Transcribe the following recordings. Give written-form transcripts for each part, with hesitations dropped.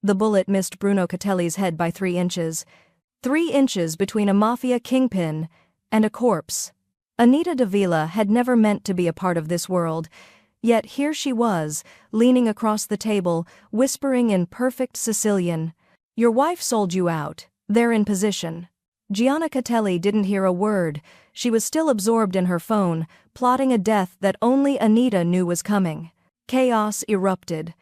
The bullet missed Bruno Catelli's head by 3 inches. 3 inches between a mafia kingpin and a corpse. Anita Davila had never meant to be a part of this world, yet here she was, leaning across the table, whispering in perfect Sicilian, "Your wife sold you out, they're in position." Gianna Catelli didn't hear a word. She was still absorbed in her phone, plotting a death that only Anita knew was coming. Chaos erupted.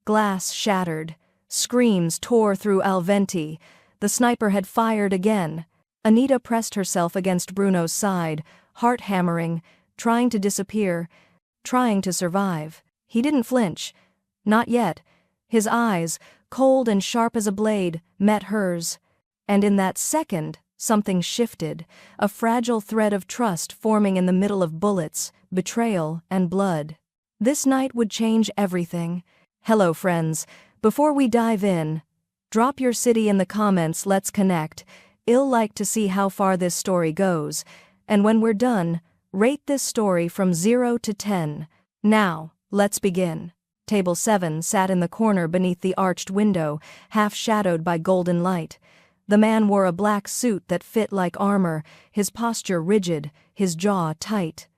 Glass shattered. Screams tore through Al Venti. The sniper had fired again. Anita pressed herself against Bruno's side, heart hammering, trying to disappear, trying to survive. He didn't flinch. Not yet. His eyes, cold and sharp as a blade, met hers. And in that second, something shifted, a fragile thread of trust forming in the middle of bullets, betrayal, and blood. This night would change everything. Hello, friends. Before we dive in, drop your city in the comments, let's connect. I'll like to see how far this story goes. And when we're done, rate this story from 0 to 10. Now, let's begin. Table 7 sat in the corner beneath the arched window, half shadowed by golden light. The man wore a black suit that fit like armor, his posture rigid, his jaw tight.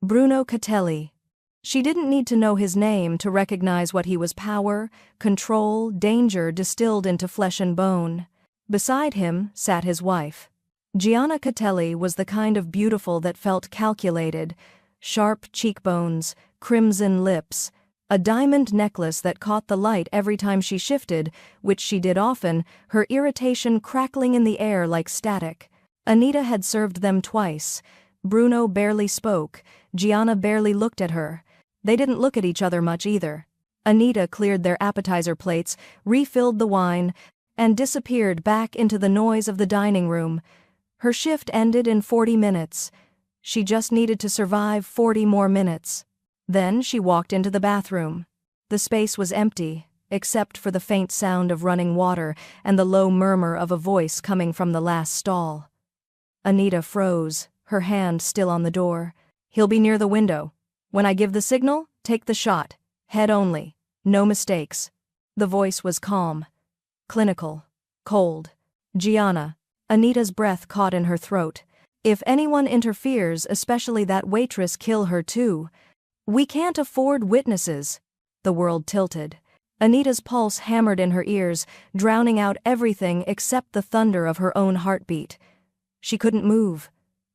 Bruno Catelli. She didn't need to know his name to recognize what he was: power, control, danger distilled into flesh and bone. Beside him sat his wife. Gianna Catelli was the kind of beautiful that felt calculated: sharp cheekbones, crimson lips, a diamond necklace that caught the light every time she shifted, which she did often, her irritation crackling in the air like static. Anita had served them twice. Bruno barely spoke. Gianna barely looked at her. They didn't look at each other much either. Anita cleared their appetizer plates, refilled the wine, and disappeared back into the noise of the dining room. Her shift ended in 40 minutes. She just needed to survive 40 more minutes. Then she walked into the bathroom. The space was empty, except for the faint sound of running water and the low murmur of a voice coming from the last stall. Anita froze, her hand still on the door. "He'll be near the window. When I give the signal, take the shot. Head only. No mistakes." The voice was calm. Clinical. Cold. "Gianna." Anita's breath caught in her throat. "If anyone interferes, especially that waitress, kill her too. We can't afford witnesses." The world tilted. Anita's pulse hammered in her ears, drowning out everything except the thunder of her own heartbeat. She couldn't move.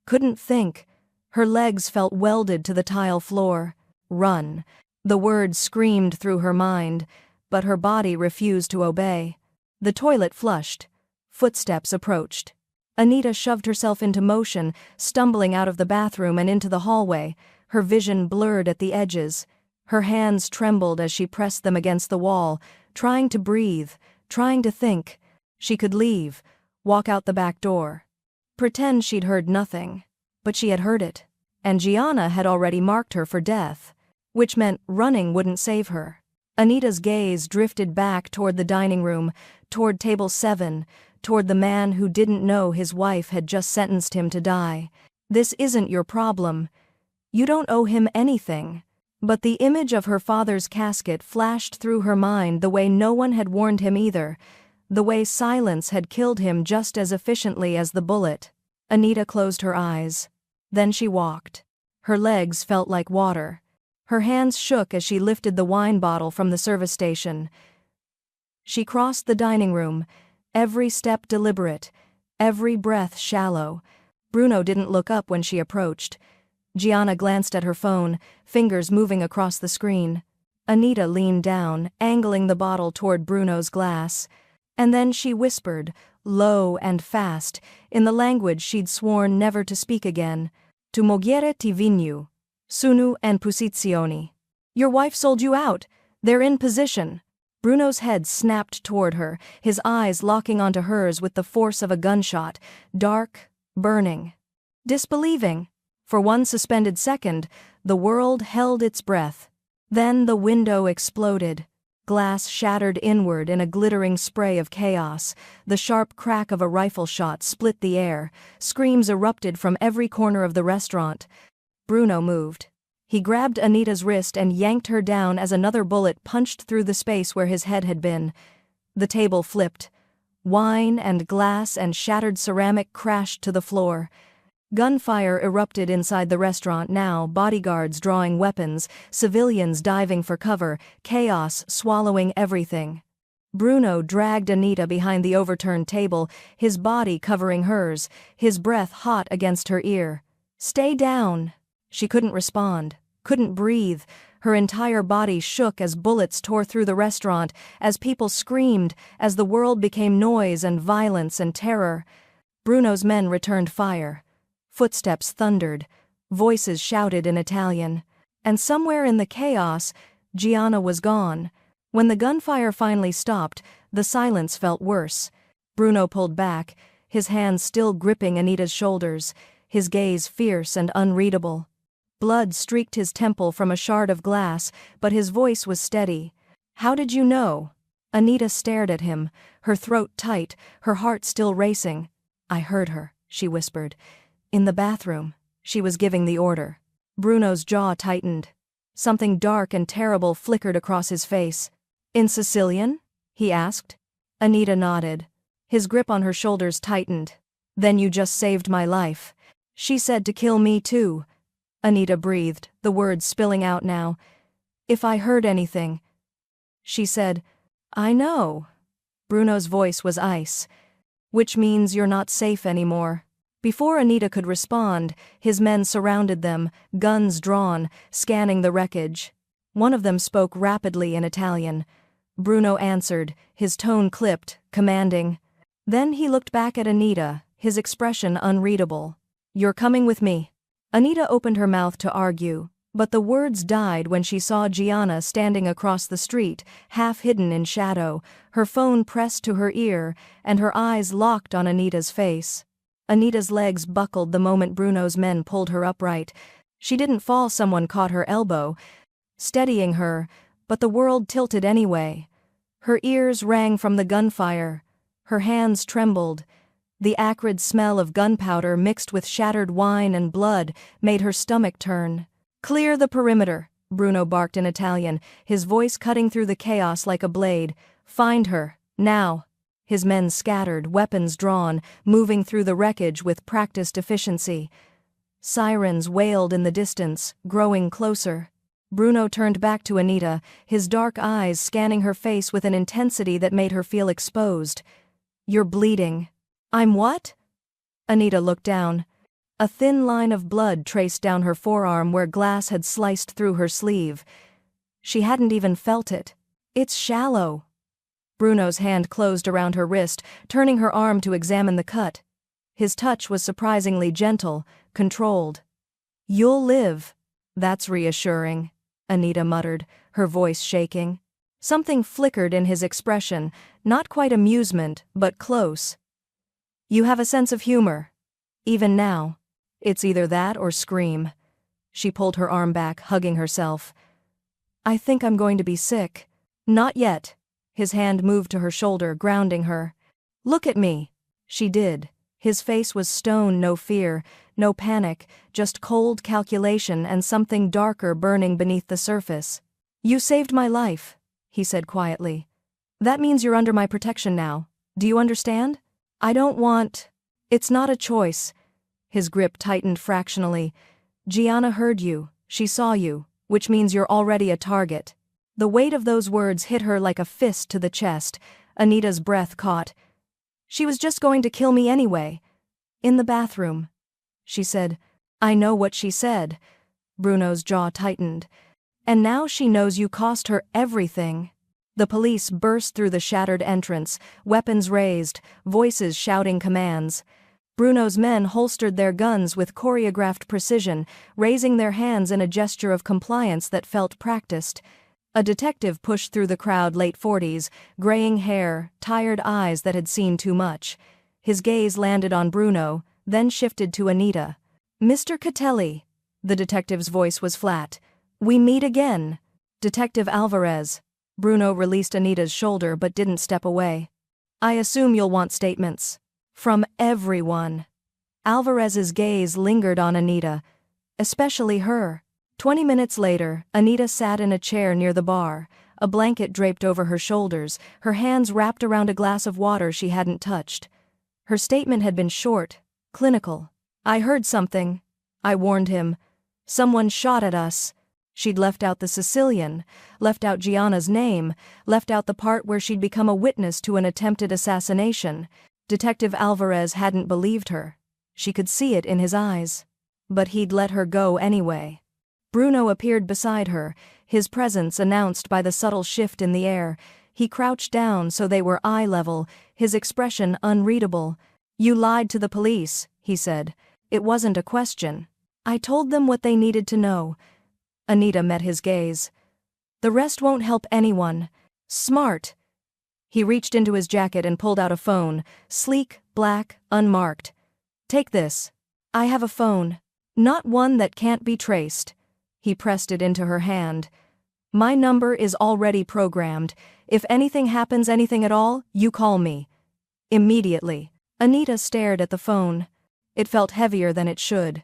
Couldn't think. Her legs felt welded to the tile floor. "Run." The word screamed through her mind, but her body refused to obey. The toilet flushed. Footsteps approached. Anita shoved herself into motion, stumbling out of the bathroom and into the hallway, her vision blurred at the edges. Her hands trembled as she pressed them against the wall, trying to breathe, trying to think. She could leave, walk out the back door. Pretend she'd heard nothing. But she had heard it. And Gianna had already marked her for death, which meant running wouldn't save her. Anita's gaze drifted back toward the dining room, toward table 7, toward the man who didn't know his wife had just sentenced him to die. "This isn't your problem. You don't owe him anything." But the image of her father's casket flashed through her mind the way no one had warned him either, the way silence had killed him just as efficiently as the bullet. Anita closed her eyes. Then she walked. Her legs felt like water. Her hands shook as she lifted the wine bottle from the service station. She crossed the dining room, every step deliberate, every breath shallow. Bruno didn't look up when she approached. Gianna glanced at her phone, fingers moving across the screen. Anita leaned down, angling the bottle toward Bruno's glass. And then she whispered, low and fast, in the language she'd sworn never to speak again. "Tu moglie ti vignu. Sono in posizione." "Your wife sold you out. They're in position." Bruno's head snapped toward her, his eyes locking onto hers with the force of a gunshot, dark, burning. Disbelieving. For one suspended second, the world held its breath. Then the window exploded. Glass shattered inward in a glittering spray of chaos. The sharp crack of a rifle shot split the air. Screams erupted from every corner of the restaurant. Bruno moved. He grabbed Anita's wrist and yanked her down as another bullet punched through the space where his head had been. The table flipped. Wine and glass and shattered ceramic crashed to the floor. Gunfire erupted inside the restaurant now, bodyguards drawing weapons, civilians diving for cover, chaos swallowing everything. Bruno dragged Anita behind the overturned table, his body covering hers, his breath hot against her ear. "Stay down." She couldn't respond, couldn't breathe. Her entire body shook as bullets tore through the restaurant, as people screamed, as the world became noise and violence and terror. Bruno's men returned fire. Footsteps thundered. Voices shouted in Italian. And somewhere in the chaos, Gianna was gone. When the gunfire finally stopped, the silence felt worse. Bruno pulled back, his hands still gripping Anita's shoulders, his gaze fierce and unreadable. Blood streaked his temple from a shard of glass, but his voice was steady. "How did you know?" Anita stared at him, her throat tight, her heart still racing. "I heard her," she whispered. "In the bathroom." She was giving the order. Bruno's jaw tightened. Something dark and terrible flickered across his face. "In Sicilian?" he asked. Anita nodded. His grip on her shoulders tightened. "Then you just saved my life." "She said to kill me too." Anita breathed, the words spilling out now. "If I heard anything." She said, "I know." Bruno's voice was ice. "Which means you're not safe anymore." Before Anita could respond, his men surrounded them, guns drawn, scanning the wreckage. One of them spoke rapidly in Italian. Bruno answered, his tone clipped, commanding. Then he looked back at Anita, his expression unreadable. "You're coming with me." Anita opened her mouth to argue, but the words died when she saw Gianna standing across the street, half hidden in shadow, her phone pressed to her ear, and her eyes locked on Anita's face. Anita's legs buckled the moment Bruno's men pulled her upright. She didn't fall, someone caught her elbow, steadying her, but the world tilted anyway. Her ears rang from the gunfire. Her hands trembled. The acrid smell of gunpowder mixed with shattered wine and blood made her stomach turn. "Clear the perimeter," Bruno barked in Italian, his voice cutting through the chaos like a blade. "Find her, now." His men scattered, weapons drawn, moving through the wreckage with practiced efficiency. Sirens wailed in the distance, growing closer. Bruno turned back to Anita, his dark eyes scanning her face with an intensity that made her feel exposed. "You're bleeding." "I'm what?" Anita looked down. A thin line of blood traced down her forearm where glass had sliced through her sleeve. She hadn't even felt it. "It's shallow." Bruno's hand closed around her wrist, turning her arm to examine the cut. His touch was surprisingly gentle, controlled. "You'll live." "That's reassuring," Anita muttered, her voice shaking. Something flickered in his expression, not quite amusement, but close. "You have a sense of humor. Even now. It's either that or scream." She pulled her arm back, hugging herself. "I think I'm going to be sick." "Not yet." His hand moved to her shoulder, grounding her. "Look at me." She did. His face was stone, no fear, no panic, just cold calculation and something darker burning beneath the surface. "You saved my life," he said quietly. "That means you're under my protection now. Do you understand? I don't want—" "It's not a choice." His grip tightened fractionally. "Gianna heard you, she saw you, which means you're already a target." The weight of those words hit her like a fist to the chest. Anita's breath caught. "She was just going to kill me anyway." "In the bathroom," she said. "I know what she said." Bruno's jaw tightened. "And now she knows you cost her everything." The police burst through the shattered entrance, weapons raised, voices shouting commands. Bruno's men holstered their guns with choreographed precision, raising their hands in a gesture of compliance that felt practiced. A detective pushed through the crowd, late 40s, graying hair, tired eyes that had seen too much. His gaze landed on Bruno, then shifted to Anita. "Mr. Catelli." The detective's voice was flat. "We meet again." "Detective Alvarez." Bruno released Anita's shoulder but didn't step away. "I assume you'll want statements." "From everyone." Alvarez's gaze lingered on Anita. "Especially her." 20 minutes later, Anita sat in a chair near the bar, a blanket draped over her shoulders, her hands wrapped around a glass of water she hadn't touched. Her statement had been short, clinical. "I heard something," I warned him. "Someone shot at us." She'd left out the Sicilian, left out Gianna's name, left out the part where she'd become a witness to an attempted assassination. Detective Alvarez hadn't believed her. She could see it in his eyes. But he'd let her go anyway. Bruno appeared beside her, his presence announced by the subtle shift in the air. He crouched down so they were eye level, his expression unreadable. "You lied to the police," he said. "It wasn't a question. I told them what they needed to know." Anita met his gaze. "The rest won't help anyone." "Smart." He reached into his jacket and pulled out a phone, sleek, black, unmarked. "Take this. I have a phone. Not one that can't be traced." He pressed it into her hand. "My number is already programmed. If anything happens, anything at all, you call me." Immediately. Anita stared at the phone. It felt heavier than it should.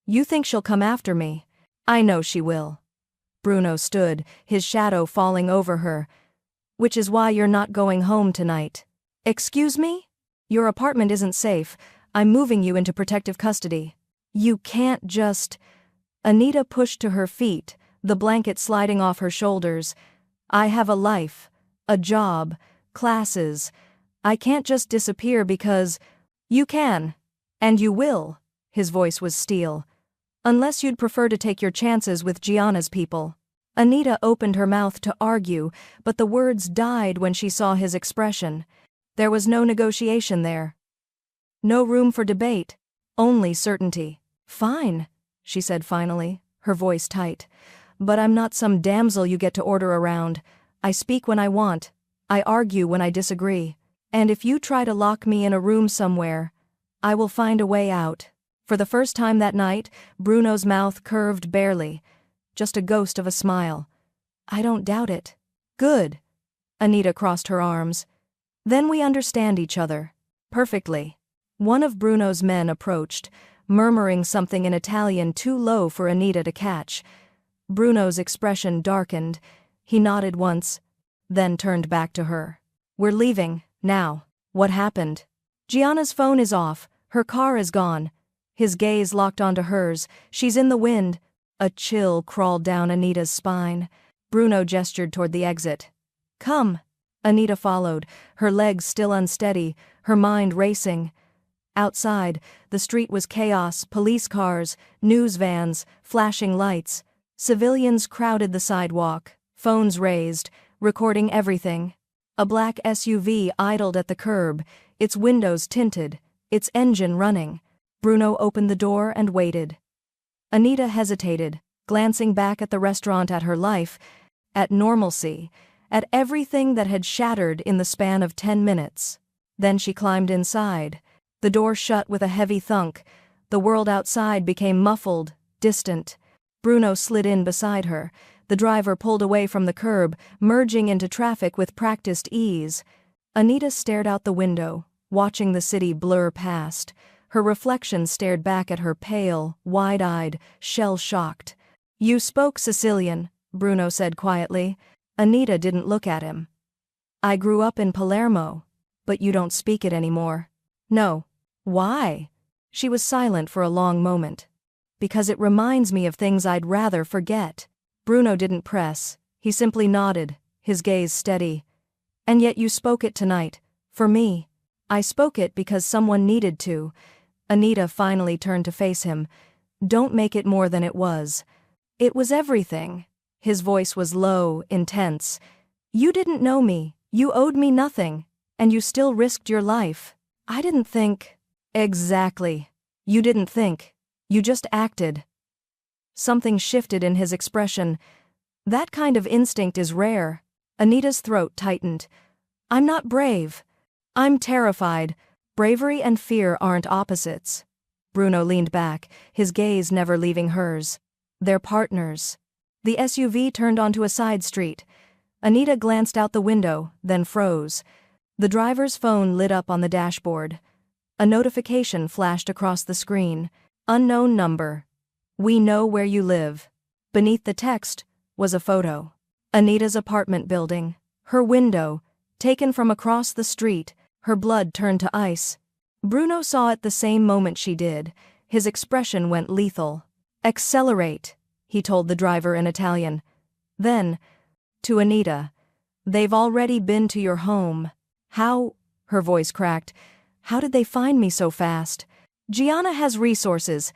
"You think she'll come after me?" "I know she will." Bruno stood, his shadow falling over her. "Which is why you're not going home tonight." "Excuse me? Your apartment isn't safe. I'm moving you into protective custody." "You can't just—" Anita pushed to her feet, the blanket sliding off her shoulders. "I have a life, a job, classes. I can't just disappear because—" "You can. And you will." His voice was steel. "Unless you'd prefer to take your chances with Gianna's people." Anita opened her mouth to argue, but the words died when she saw his expression. There was no negotiation there. No room for debate. Only certainty. "Fine," she said finally, her voice tight. "But I'm not some damsel you get to order around. I speak when I want. I argue when I disagree. And if you try to lock me in a room somewhere, I will find a way out." For the first time that night, Bruno's mouth curved barely. Just a ghost of a smile. "I don't doubt it." "Good." Anita crossed her arms. "Then we understand each other. Perfectly." One of Bruno's men approached, murmuring something in Italian too low for Anita to catch. Bruno's expression darkened. He nodded once, then turned back to her. "We're leaving, now." "What happened?" "Gianna's phone is off. Her car is gone." His gaze locked onto hers. "She's in the wind." A chill crawled down Anita's spine. Bruno gestured toward the exit. "Come." Anita followed, her legs still unsteady, her mind racing. Outside, the street was chaos, police cars, news vans, flashing lights. Civilians crowded the sidewalk, phones raised, recording everything. A black SUV idled at the curb, its windows tinted, its engine running. Bruno opened the door and waited. Anita hesitated, glancing back at the restaurant, at her life, at normalcy, at everything that had shattered in the span of 10 minutes. Then she climbed inside. The door shut with a heavy thunk. The world outside became muffled, distant. Bruno slid in beside her. The driver pulled away from the curb, merging into traffic with practiced ease. Anita stared out the window, watching the city blur past. Her reflection stared back at her, pale, wide-eyed, shell-shocked. "You spoke Sicilian," Bruno said quietly. Anita didn't look at him. "I grew up in Palermo. But you don't speak it anymore." "No." "Why?" She was silent for a long moment. "Because it reminds me of things I'd rather forget." Bruno didn't press. He simply nodded, his gaze steady. "And yet you spoke it tonight. For me." "I spoke it because someone needed to." Anita finally turned to face him. "Don't make it more than it was." "It was everything." His voice was low, intense. "You didn't know me, you owed me nothing, and you still risked your life. I didn't think—" "Exactly. You didn't think. You just acted." Something shifted in his expression. "That kind of instinct is rare." Anita's throat tightened. "I'm not brave. I'm terrified. Bravery and fear aren't opposites." Bruno leaned back, his gaze never leaving hers. "They're partners." The SUV turned onto a side street. Anita glanced out the window, then froze. The driver's phone lit up on the dashboard. A notification flashed across the screen. "Unknown number. We know where you live." Beneath the text was a photo. Anita's apartment building. Her window, taken from across the street, her blood turned to ice. Bruno saw it the same moment she did. His expression went lethal. "Accelerate," he told the driver in Italian. Then, to Anita, "They've already been to your home." "How?" Her voice cracked. "How did they find me so fast?" "Gianna has resources,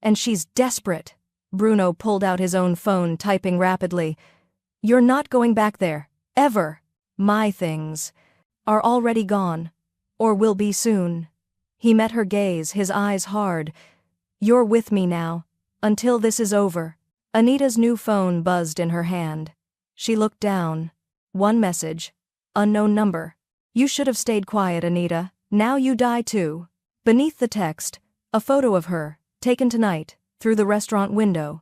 and she's desperate." Bruno pulled out his own phone, typing rapidly. "You're not going back there, ever. My things are already gone, or will be soon." He met her gaze, his eyes hard. "You're with me now, until this is over." Anita's new phone buzzed in her hand. She looked down. One message. Unknown number. "You should have stayed quiet, Anita. Now you die too." Beneath the text, a photo of her, taken tonight, through the restaurant window.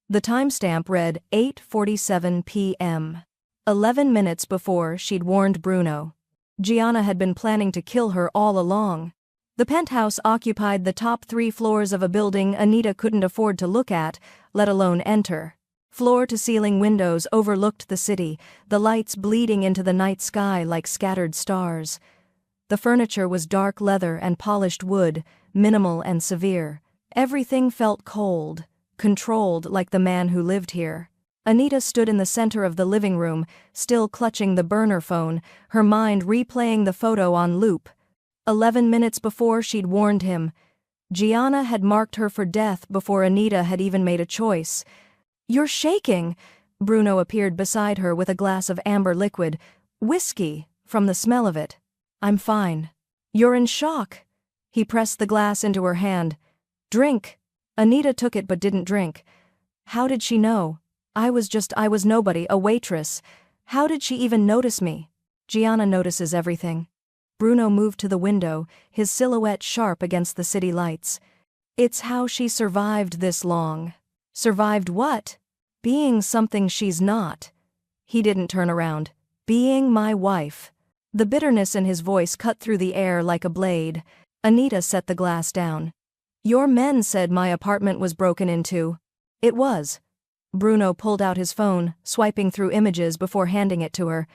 The timestamp read 8:47 p.m. 11 minutes before she'd warned Bruno. Gianna had been planning to kill her all along. The penthouse occupied the top 3 floors of a building Anita couldn't afford to look at, let alone enter. Floor-to-ceiling windows overlooked the city, the lights bleeding into the night sky like scattered stars. The furniture was dark leather and polished wood, minimal and severe. Everything felt cold, controlled like the man who lived here. Anita stood in the center of the living room, still clutching the burner phone, her mind replaying the photo on loop. 11 minutes before she'd warned him. Gianna had marked her for death before Anita had even made a choice. "You're shaking." Bruno appeared beside her with a glass of amber liquid. "Whiskey," from the smell of it. "I'm fine." "You're in shock." He pressed the glass into her hand. "Drink." Anita took it but didn't drink. How did she know? I was nobody, a waitress. How did she even notice me? Gianna notices everything. Bruno moved to the window, his silhouette sharp against the city lights. It's how she survived this long. Survived what? Being something she's not. He didn't turn around. Being my wife. The bitterness in his voice cut through the air like a blade. Anita set the glass down. "Your men said my apartment was broken into." "It was." Bruno pulled out his phone, swiping through images before handing it to her.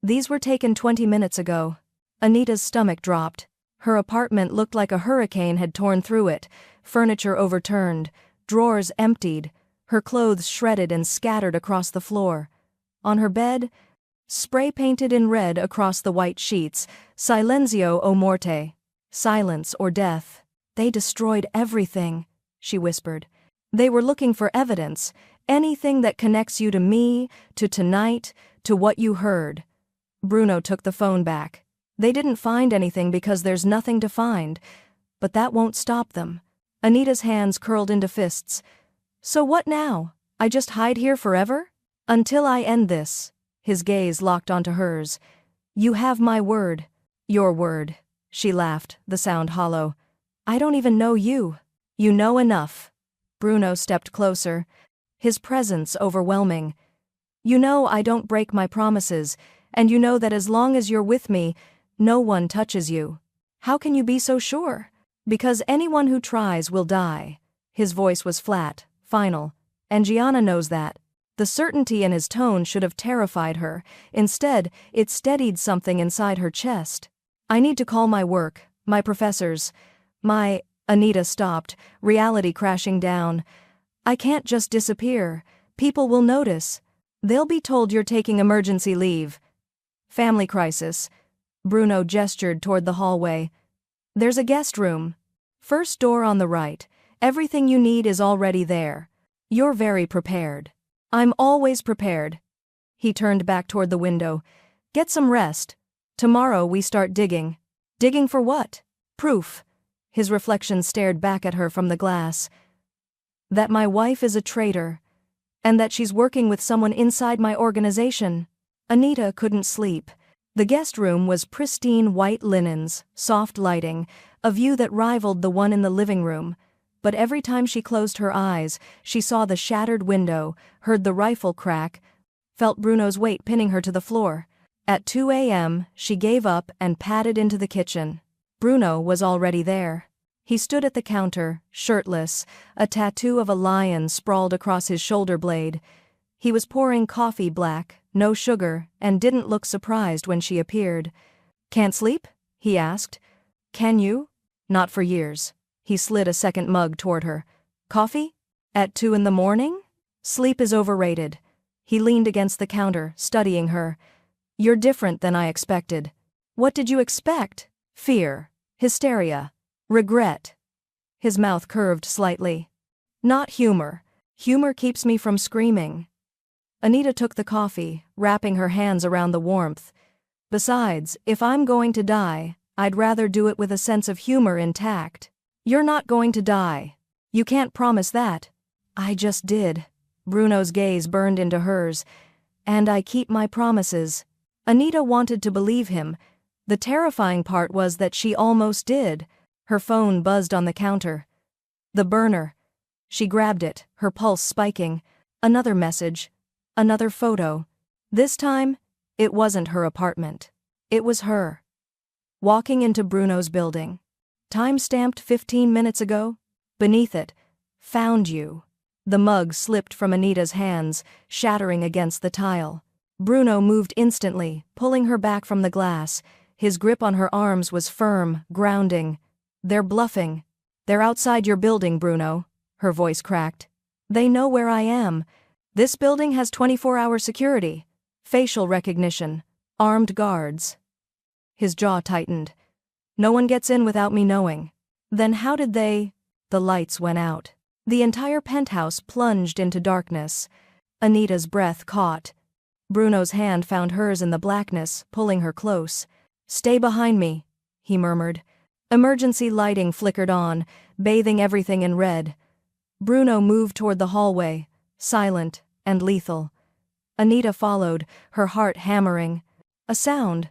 "These were taken 20 minutes ago." Anita's stomach dropped. Her apartment looked like a hurricane had torn through it, furniture overturned, drawers emptied, her clothes shredded and scattered across the floor. On her bed, spray-painted in red across the white sheets, "Silenzio o morte." Silence or death. "They destroyed everything," she whispered. "They were looking for evidence, anything that connects you to me, to tonight, to what you heard." Bruno took the phone back. "They didn't find anything because there's nothing to find. But that won't stop them." Anita's hands curled into fists. "So what now? I just hide here forever? Until I end this." His gaze locked onto hers. "You have my word." "Your word." She laughed, the sound hollow. "I don't even know you." "You know enough." Bruno stepped closer, his presence overwhelming. "You know I don't break my promises, and you know that as long as you're with me, no one touches you." "How can you be so sure?" "Because anyone who tries will die." His voice was flat, final, and Gianna knows that. The certainty in his tone should have terrified her. Instead, it steadied something inside her chest. "I need to call my work, my professors, my—" Anita stopped, reality crashing down. "I can't just disappear. People will notice. They'll be told you're taking emergency leave." "Family crisis." Bruno gestured toward the hallway. "There's a guest room. First door on the right. Everything you need is already there. You're very prepared." "I'm always prepared." He turned back toward the window. "Get some rest. Tomorrow we start digging." "Digging for what?" "Proof." His reflection stared back at her from the glass. "That my wife is a traitor. And that she's working with someone inside my organization." Anita couldn't sleep. The guest room was pristine white linens, soft lighting, a view that rivaled the one in the living room. But every time she closed her eyes, she saw the shattered window, heard the rifle crack, felt Bruno's weight pinning her to the floor. At 2 a.m., she gave up and padded into the kitchen. Bruno was already there. He stood at the counter, shirtless, a tattoo of a lion sprawled across his shoulder blade. He was pouring coffee black, no sugar, and didn't look surprised when she appeared. "Can't sleep?" he asked. "Can you?" "Not for years." He slid a second mug toward her. "Coffee? At 2 in the morning? Sleep is overrated." He leaned against the counter, studying her. "You're different than I expected." "What did you expect?" "Fear. Hysteria. Regret." His mouth curved slightly. "Not humor. Humor keeps me from screaming." Anita took the coffee, wrapping her hands around the warmth. "Besides, if I'm going to die, I'd rather do it with a sense of humor intact." "You're not going to die. You can't promise that." "I just did." Bruno's gaze burned into hers. "And I keep my promises." Anita wanted to believe him. The terrifying part was that she almost did. Her phone buzzed on the counter. The burner. She grabbed it, her pulse spiking. Another message. Another photo. This time, it wasn't her apartment. It was her. Walking into Bruno's building. Time stamped 15 minutes ago. Beneath it. "Found you." The mug slipped from Anita's hands, shattering against the tile. Bruno moved instantly, pulling her back from the glass. His grip on her arms was firm, grounding. "They're bluffing. They're outside your building, Bruno." Her voice cracked. "They know where I am. This building has 24-hour security. Facial recognition. Armed guards." His jaw tightened. "No one gets in without me knowing." "Then how did they—" The lights went out. The entire penthouse plunged into darkness. Anita's breath caught. Bruno's hand found hers in the blackness, pulling her close. "Stay behind me," he murmured. Emergency lighting flickered on, bathing everything in red. Bruno moved toward the hallway, silent and lethal. Anita followed, her heart hammering. A sound.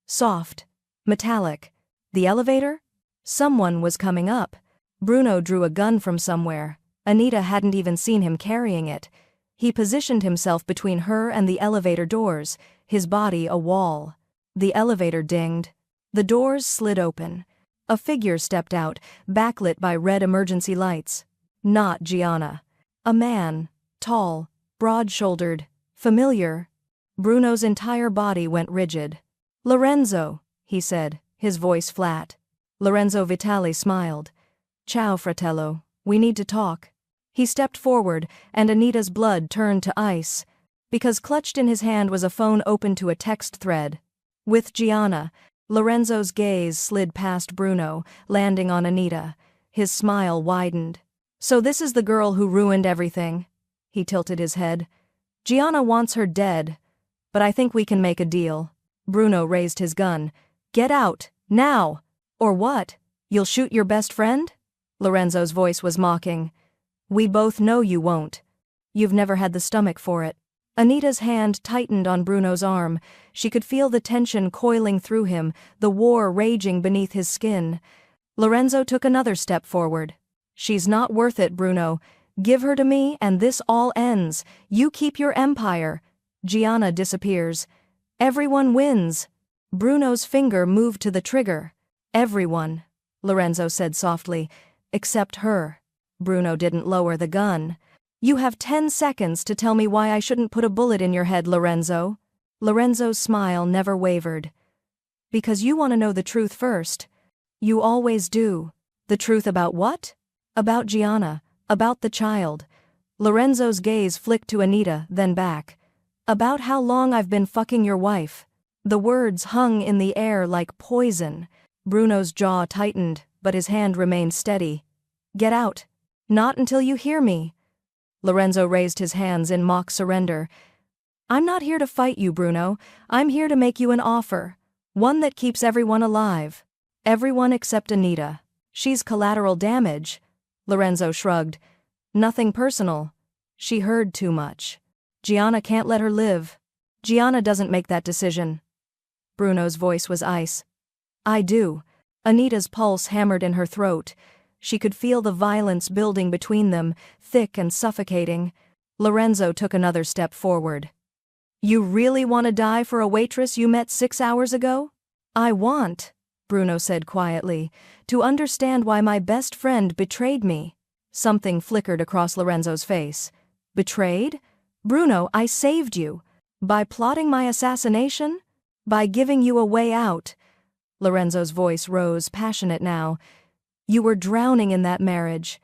Soft. Metallic. The elevator? Someone was coming up. Bruno drew a gun from somewhere. Anita hadn't even seen him carrying it. He positioned himself between her and the elevator doors, his body a wall. The elevator dinged. The doors slid open. A figure stepped out, backlit by red emergency lights. Not Gianna. A man. Tall. Broad-shouldered. Familiar. Bruno's entire body went rigid. "Lorenzo," he said, his voice flat. Lorenzo Vitali smiled. "Ciao, fratello. We need to talk." He stepped forward, and Anita's blood turned to ice. Because clutched in his hand was a phone open to a text thread. With Gianna. Lorenzo's gaze slid past Bruno, landing on Anita. His smile widened. "So this is the girl who ruined everything?" He tilted his head. "Gianna wants her dead. But I think we can make a deal." Bruno raised his gun. "Get out, now! Or what? You'll shoot your best friend?" Lorenzo's voice was mocking. "We both know you won't. You've never had the stomach for it." Anita's hand tightened on Bruno's arm. She could feel the tension coiling through him, the war raging beneath his skin. Lorenzo took another step forward. "She's not worth it, Bruno. Give her to me and this all ends. You keep your empire. Gianna disappears. Everyone wins." Bruno's finger moved to the trigger. "Everyone," Lorenzo said softly, "except her." Bruno didn't lower the gun. "You have 10 seconds to tell me why I shouldn't put a bullet in your head, Lorenzo." Lorenzo's smile never wavered. "Because you want to know the truth first. You always do." "The truth about what?" "About Gianna. About the child." Lorenzo's gaze flicked to Anita, then back. "About how long I've been fucking your wife." The words hung in the air like poison. Bruno's jaw tightened, but his hand remained steady. "Get out. Not until you hear me." Lorenzo raised his hands in mock surrender. "I'm not here to fight you, Bruno. I'm here to make you an offer. One that keeps everyone alive. Everyone except Anita. She's collateral damage." Lorenzo shrugged. "Nothing personal. She heard too much. Gianna can't let her live. Gianna doesn't make that decision." Bruno's voice was ice. "I do." Anita's pulse hammered in her throat. She could feel the violence building between them, thick and suffocating. Lorenzo took another step forward. "You really want to die for a waitress you met 6 hours ago?" "I want," Bruno said quietly, "to understand why my best friend betrayed me." Something flickered across Lorenzo's face. "Betrayed? Bruno, I saved you. By plotting my assassination? By giving you a way out. Lorenzo's voice rose, passionate now. You were drowning in that marriage.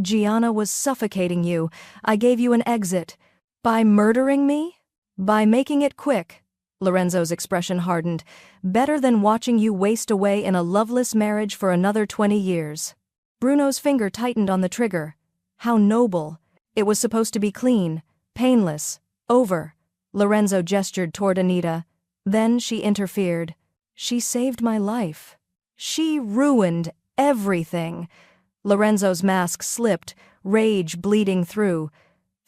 Gianna was suffocating you. I gave you an exit. By murdering me? By making it quick. Lorenzo's expression hardened. Better than watching you waste away in a loveless marriage for another 20 years. Bruno's finger tightened on the trigger. How noble. It was supposed to be clean, painless, over. Lorenzo gestured toward Anita. Then she interfered. She saved my life. She ruined everything. Lorenzo's mask slipped, rage bleeding through.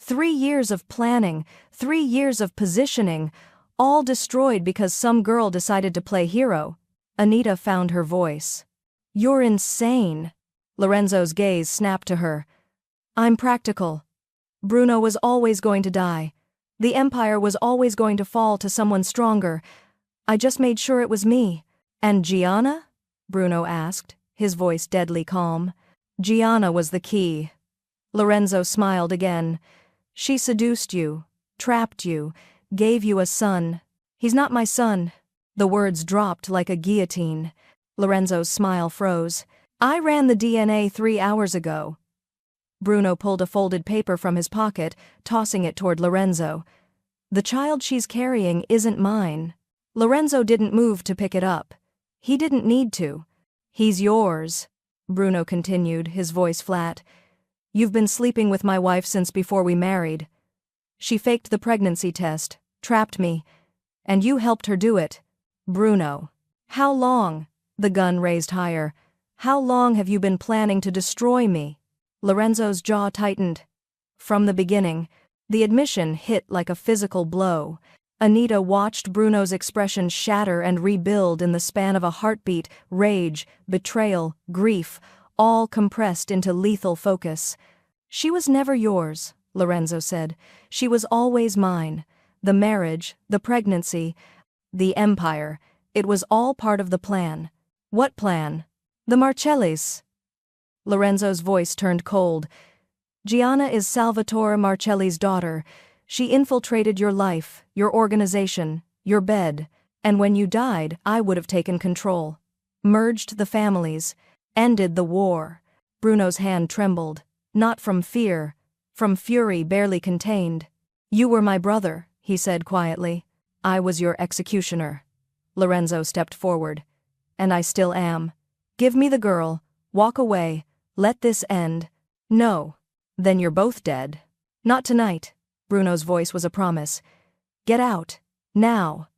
3 years of planning, 3 years of positioning, all destroyed because some girl decided to play hero. Anita found her voice. You're insane. Lorenzo's gaze snapped to her. I'm practical. Bruno was always going to die. The Empire was always going to fall to someone stronger. I just made sure it was me. And Gianna? Bruno asked, his voice deadly calm. Gianna was the key. Lorenzo smiled again. She seduced you, trapped you, gave you a son. He's not my son. The words dropped like a guillotine. Lorenzo's smile froze. I ran the DNA 3 hours ago. Bruno pulled a folded paper from his pocket, tossing it toward Lorenzo. The child she's carrying isn't mine. Lorenzo didn't move to pick it up. He didn't need to. He's yours, Bruno continued, his voice flat. You've been sleeping with my wife since before we married. She faked the pregnancy test, trapped me, and you helped her do it. Bruno. How long? The gun raised higher. How long have you been planning to destroy me? Lorenzo's jaw tightened. From the beginning, the admission hit like a physical blow. Anita watched Bruno's expression shatter and rebuild in the span of a heartbeat, rage, betrayal, grief, all compressed into lethal focus. She was never yours, Lorenzo said. She was always mine. The marriage, the pregnancy, the empire, it was all part of the plan. What plan? The Marcellis. Lorenzo's voice turned cold. Gianna is Salvatore Marcelli's daughter. She infiltrated your life, your organization, your bed, and when you died, I would have taken control. Merged the families, ended the war. Bruno's hand trembled, not from fear, from fury barely contained. You were my brother, he said quietly. I was your executioner. Lorenzo stepped forward. And I still am. Give me the girl, walk away, let this end. No. Then you're both dead. Not tonight. Bruno's voice was a promise. Get out. Now.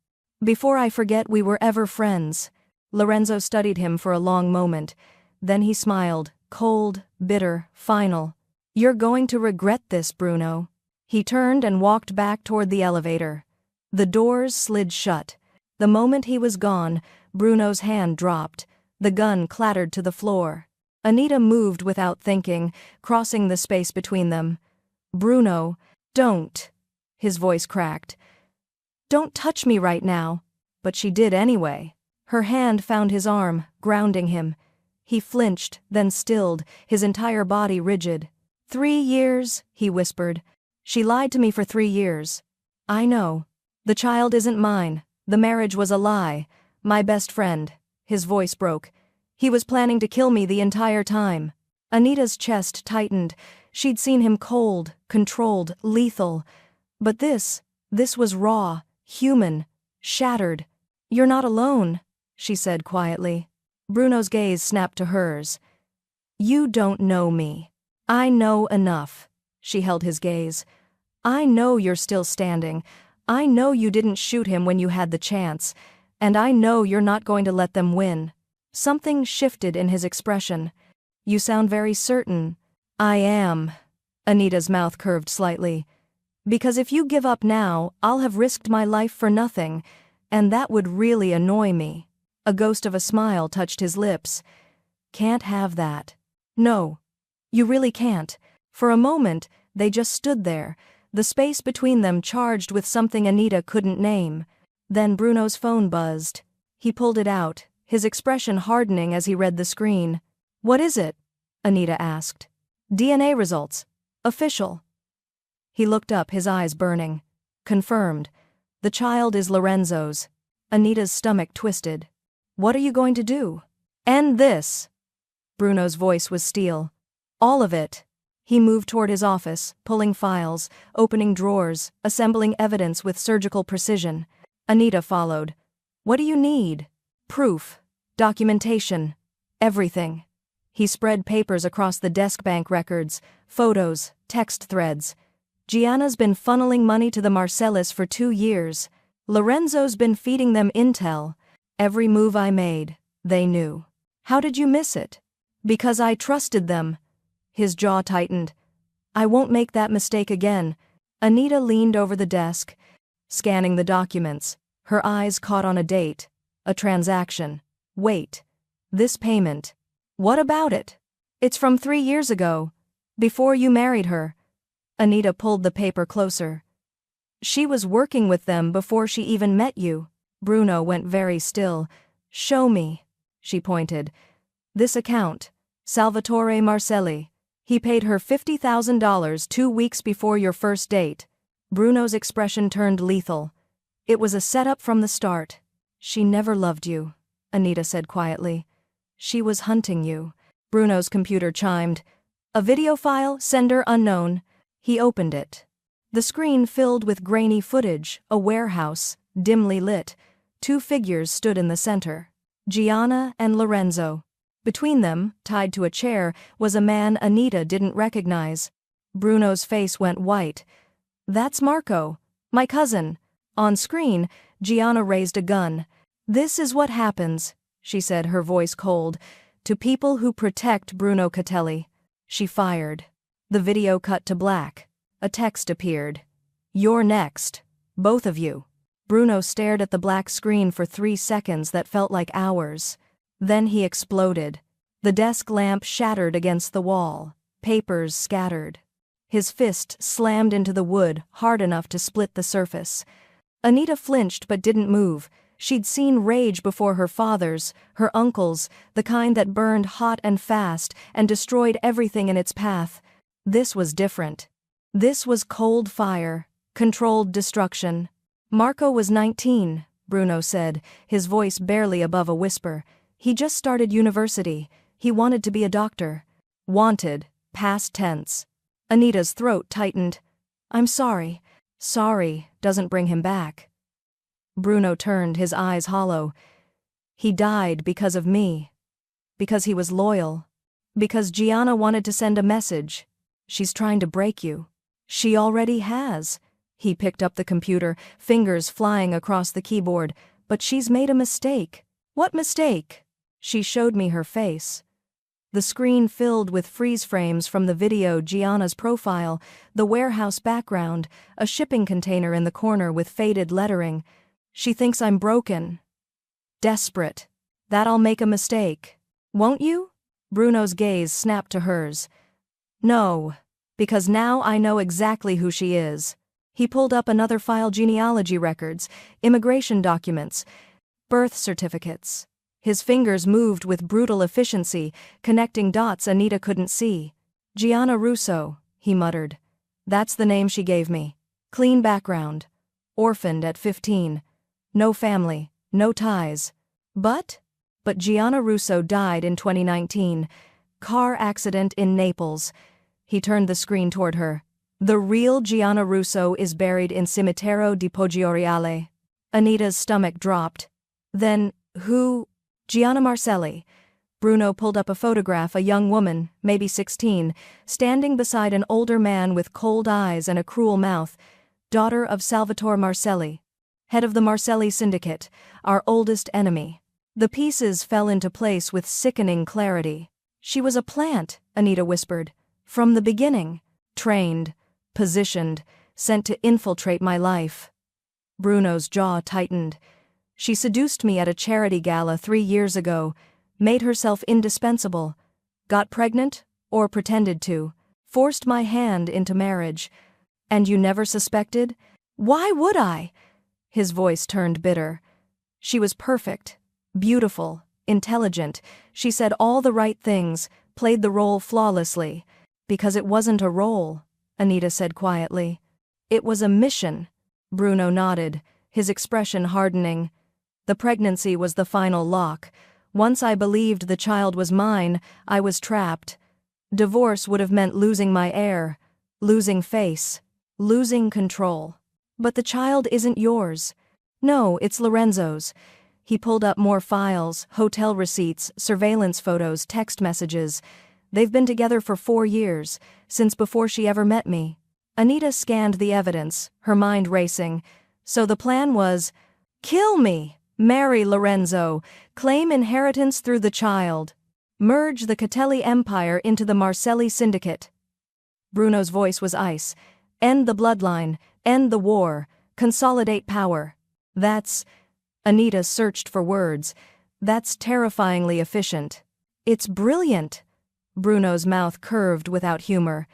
Before I forget we were ever friends. Lorenzo studied him for a long moment. Then he smiled, cold, bitter, final. You're going to regret this, Bruno. He turned and walked back toward the elevator. The doors slid shut. The moment he was gone, Bruno's hand dropped. The gun clattered to the floor. Anita moved without thinking, crossing the space between them. Bruno, don't. His voice cracked. Don't touch me right now. But she did anyway. Her hand found his arm, grounding him. He flinched, then stilled, his entire body rigid. 3 years, he whispered. She lied to me for 3 years. I know. The child isn't mine. The marriage was a lie. My best friend. His voice broke. He was planning to kill me the entire time. Anita's chest tightened. She'd seen him cold, controlled, lethal. But this was raw, human, shattered. You're not alone, she said quietly. Bruno's gaze snapped to hers. You don't know me. I know enough. She held his gaze. I know you're still standing. I know you didn't shoot him when you had the chance. And I know you're not going to let them win. Something shifted in his expression. You sound very certain. I am. Anita's mouth curved slightly. Because if you give up now, I'll have risked my life for nothing, and that would really annoy me. A ghost of a smile touched his lips. Can't have that. No. You really can't. For a moment, they just stood there, the space between them charged with something Anita couldn't name. Then Bruno's phone buzzed. He pulled it out, his expression hardening as he read the screen. What is it? Anita asked. DNA results. Official. He looked up, his eyes burning. Confirmed. The child is Lorenzo's. Anita's stomach twisted. What are you going to do? End this. Bruno's voice was steel. All of it. He moved toward his office, pulling files, opening drawers, assembling evidence with surgical precision. Anita followed. What do you need? Proof. Documentation. Everything. He spread papers across the desk, bank records, photos, text threads. Gianna's been funneling money to the Marcellis for 2 years. Lorenzo's been feeding them intel. Every move I made, they knew. How did you miss it? Because I trusted them. His jaw tightened. I won't make that mistake again. Anita leaned over the desk, scanning the documents. Her eyes caught on a date. A transaction. Wait. This payment. What about it? It's from 3 years ago. Before you married her. Anita pulled the paper closer. She was working with them before she even met you. Bruno went very still. Show me. She pointed. This account. Salvatore Marcelli. He paid her $50,000 2 weeks before your first date. Bruno's expression turned lethal. It was a setup from the start. She never loved you, Anita said quietly. She was hunting you. Bruno's computer chimed. A video file, sender unknown. He opened it. The screen filled with grainy footage, a warehouse, dimly lit. 2 figures stood in the center. Gianna and Lorenzo. Between them, tied to a chair, was a man Anita didn't recognize. Bruno's face went white. That's Marco, my cousin. On screen, Gianna raised a gun. This is what happens, she said, her voice cold, to people who protect Bruno Catelli. She fired. The video cut to black. A text appeared. You're next. Both of you. Bruno stared at the black screen for 3 seconds that felt like hours. Then he exploded. The desk lamp shattered against the wall. Papers scattered. His fist slammed into the wood, hard enough to split the surface. Anita flinched but didn't move. She'd seen rage before her father's, her uncle's, the kind that burned hot and fast and destroyed everything in its path. This was different. This was cold fire, controlled destruction. Marco was 19, Bruno said, his voice barely above a whisper. He just started university. He wanted to be a doctor. Wanted, past tense. Anita's throat tightened. I'm sorry. Sorry doesn't bring him back. Bruno turned, his eyes hollow. He died because of me. Because he was loyal. Because Gianna wanted to send a message. She's trying to break you. She already has. He picked up the computer, fingers flying across the keyboard. But she's made a mistake. What mistake? She showed me her face. The screen filled with freeze frames from the video, Gianna's profile, the warehouse background, a shipping container in the corner with faded lettering. She thinks I'm broken. Desperate. That I'll make a mistake. Won't you? Bruno's gaze snapped to hers. No. Because now I know exactly who she is. He pulled up another file, genealogy records, immigration documents, birth certificates. His fingers moved with brutal efficiency, connecting dots Anita couldn't see. Gianna Russo, he muttered. That's the name she gave me. Clean background. Orphaned at 15. No family, no ties. But Gianna Russo died in 2019. Car accident in Naples. He turned the screen toward her. The real Gianna Russo is buried in Cimitero di Poggioreale. Anita's stomach dropped. Then, who? Gianna Marcelli. Bruno pulled up a photograph, a young woman, maybe 16, standing beside an older man with cold eyes and a cruel mouth. Daughter of Salvatore Marcelli. Head of the Marcelli syndicate, our oldest enemy. The pieces fell into place with sickening clarity. She was a plant, Anita whispered. From the beginning. Trained. Positioned. Sent to infiltrate my life. Bruno's jaw tightened. She seduced me at a charity gala 3 years ago, made herself indispensable, got pregnant, or pretended to, forced my hand into marriage. And you never suspected? Why would I? His voice turned bitter. She was perfect, beautiful, intelligent. She said all the right things, played the role flawlessly. Because it wasn't a role, Anita said quietly. It was a mission. Bruno nodded, his expression hardening. The pregnancy was the final lock. Once I believed the child was mine, I was trapped. Divorce would have meant losing my heir, losing face, losing control. But the child isn't yours. No, it's Lorenzo's. He pulled up more files, hotel receipts, surveillance photos, text messages. They've been together for 4 years, since before she ever met me. Anita scanned the evidence, her mind racing. So the plan was, kill me, marry Lorenzo, claim inheritance through the child, merge the Catelli empire into the Marcelli syndicate. Bruno's voice was ice. End the bloodline, end the war, consolidate power. That's... Anita searched for words. That's terrifyingly efficient. It's brilliant. Bruno's mouth curved without humor.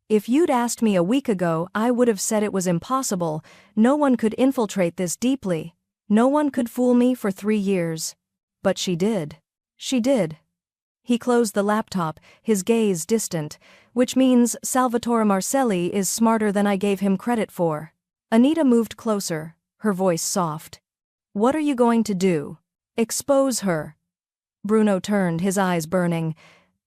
If you'd asked me a week ago, I would have said it was impossible. No one could infiltrate this deeply. No one could fool me for 3 years. But she did. She did. He closed the laptop, his gaze distant, which means Salvatore Marcelli is smarter than I gave him credit for. Anita moved closer, her voice soft. What are you going to do? Expose her. Bruno turned, his eyes burning.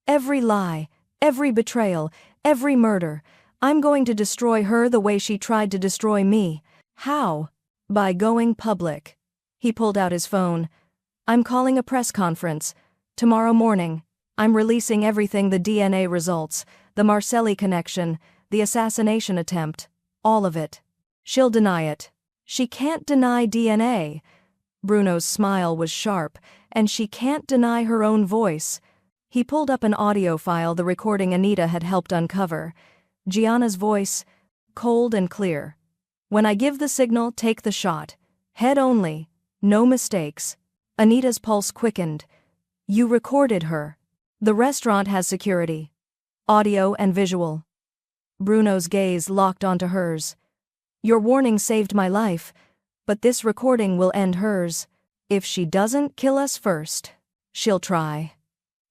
Every lie, every betrayal, every murder. I'm going to destroy her the way she tried to destroy me. How? By going public. He pulled out his phone. I'm calling a press conference. Tomorrow morning. I'm releasing everything, the DNA results, the Marcelli connection, the assassination attempt. All of it. She'll deny it. She can't deny DNA. Bruno's smile was sharp, and she can't deny her own voice. He pulled up an audio file, the recording Anita had helped uncover. Gianna's voice, cold and clear. When I give the signal, take the shot. Head only. No mistakes. Anita's pulse quickened. You recorded her. The restaurant has security. Audio and visual. Bruno's gaze locked onto hers. Your warning saved my life, but this recording will end hers. If she doesn't kill us first, she'll try.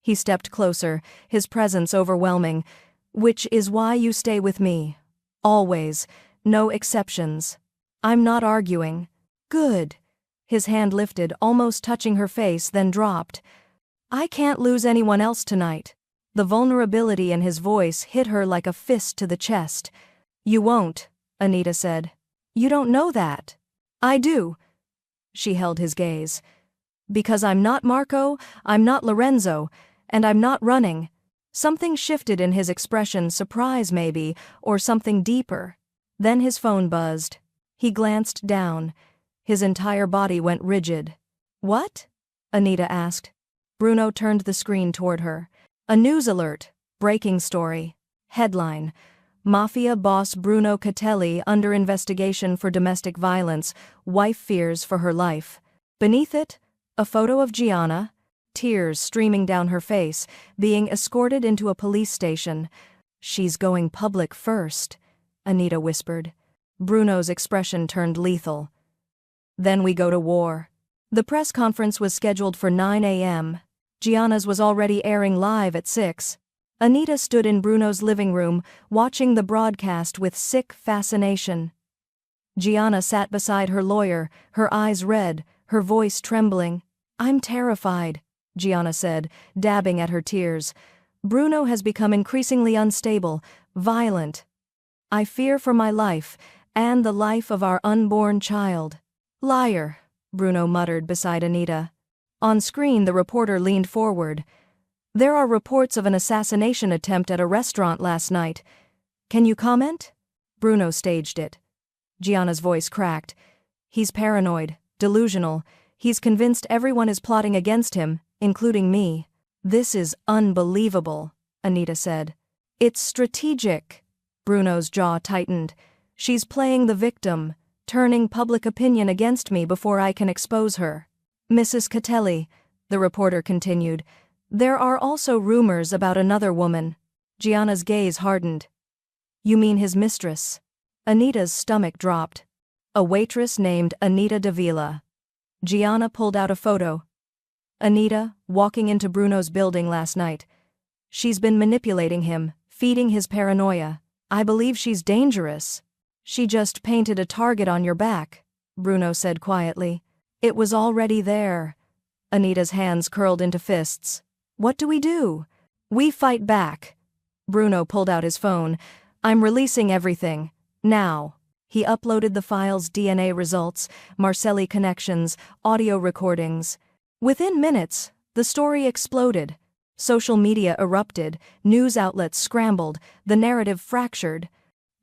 He stepped closer, his presence overwhelming. Which is why you stay with me. Always. No exceptions. I'm not arguing. Good. His hand lifted, almost touching her face, then dropped. I can't lose anyone else tonight. The vulnerability in his voice hit her like a fist to the chest. You won't, Anita said. You don't know that. I do. She held his gaze. Because I'm not Marco, I'm not Lorenzo, and I'm not running. Something shifted in his expression, surprise maybe, or something deeper. Then his phone buzzed. He glanced down. His entire body went rigid. What? Anita asked. Bruno turned the screen toward her. A news alert. Breaking story. Headline. Mafia boss Bruno Catelli under investigation for domestic violence. Wife fears for her life. Beneath it, a photo of Gianna, tears streaming down her face, being escorted into a police station. She's going public first, Anita whispered. Bruno's expression turned lethal. Then we go to war. The press conference was scheduled for 9 a.m. Gianna's was already airing live at 6. Anita stood in Bruno's living room, watching the broadcast with sick fascination. Gianna sat beside her lawyer, her eyes red, her voice trembling. I'm terrified, Gianna said, dabbing at her tears. Bruno has become increasingly unstable, violent. I fear for my life, and the life of our unborn child. Liar, Bruno muttered beside Anita. On screen, the reporter leaned forward. There are reports of an assassination attempt at a restaurant last night. Can you comment? Bruno staged it. Gianna's voice cracked. He's paranoid, delusional. He's convinced everyone is plotting against him, including me. This is unbelievable, Anita said. It's strategic. Bruno's jaw tightened. She's playing the victim, turning public opinion against me before I can expose her. Mrs. Catelli, the reporter continued, there are also rumors about another woman. Gianna's gaze hardened. You mean his mistress? Anita's stomach dropped. A waitress named Anita Davila. Gianna pulled out a photo. Anita, walking into Bruno's building last night. She's been manipulating him, feeding his paranoia. I believe she's dangerous. She just painted a target on your back, Bruno said quietly. It was already there. Anita's hands curled into fists. What do we do? We fight back. Bruno pulled out his phone. I'm releasing everything. Now. He uploaded the file's DNA results, Marcelli connections, audio recordings. Within minutes, the story exploded. Social media erupted, news outlets scrambled, the narrative fractured.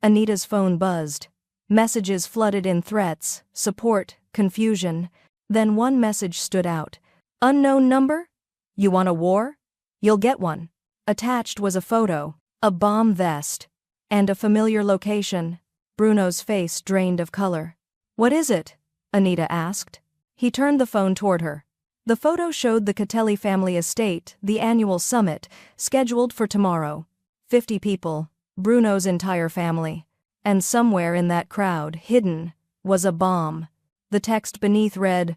Anita's phone buzzed. Messages flooded in threats, support, confusion. Then one message stood out. Unknown number? You want a war? You'll get one. Attached was a photo, a bomb vest, and a familiar location. Bruno's face drained of color. What is it? Anita asked. He turned the phone toward her. The photo showed the Catelli family estate, the annual summit, scheduled for tomorrow. 50 people, Bruno's entire family. And somewhere in that crowd, hidden, was a bomb. The text beneath read,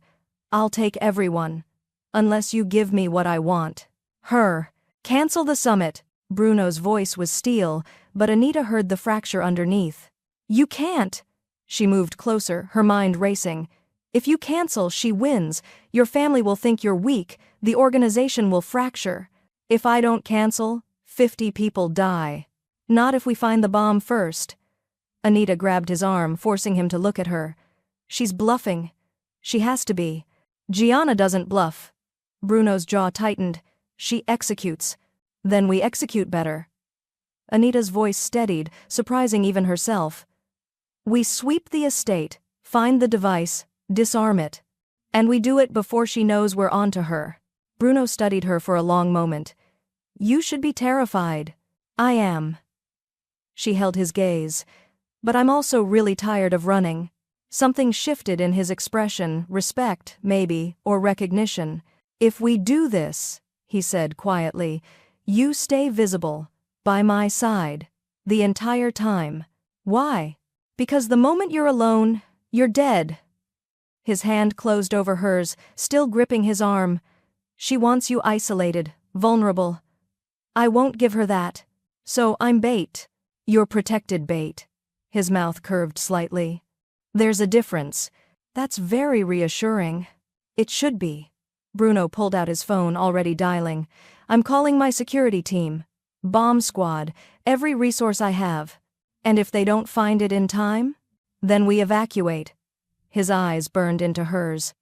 I'll take everyone. Unless you give me what I want. Her. Cancel the summit. Bruno's voice was steel, but Anita heard the fracture underneath. You can't. She moved closer, her mind racing. If you cancel, she wins. Your family will think you're weak. The organization will fracture. If I don't cancel, 50 people die. Not if we find the bomb first. Anita grabbed his arm, forcing him to look at her. She's bluffing. She has to be. Gianna doesn't bluff. Bruno's jaw tightened. She executes. Then we execute better. Anita's voice steadied, surprising even herself. We sweep the estate, find the device, disarm it. And we do it before she knows we're onto her. Bruno studied her for a long moment. You should be terrified. I am. She held his gaze. But I'm also really tired of running. Something shifted in his expression, respect, maybe, or recognition. If we do this, he said quietly, you stay visible, by my side, the entire time. Why? Because the moment you're alone, you're dead. His hand closed over hers, still gripping his arm. She wants you isolated, vulnerable. I won't give her that. So I'm bait. You're protected bait. His mouth curved slightly. There's a difference. That's very reassuring. It should be. Bruno pulled out his phone, already dialing. I'm calling my security team. Bomb squad, every resource I have. And if they don't find it in time, then we evacuate. His eyes burned into hers.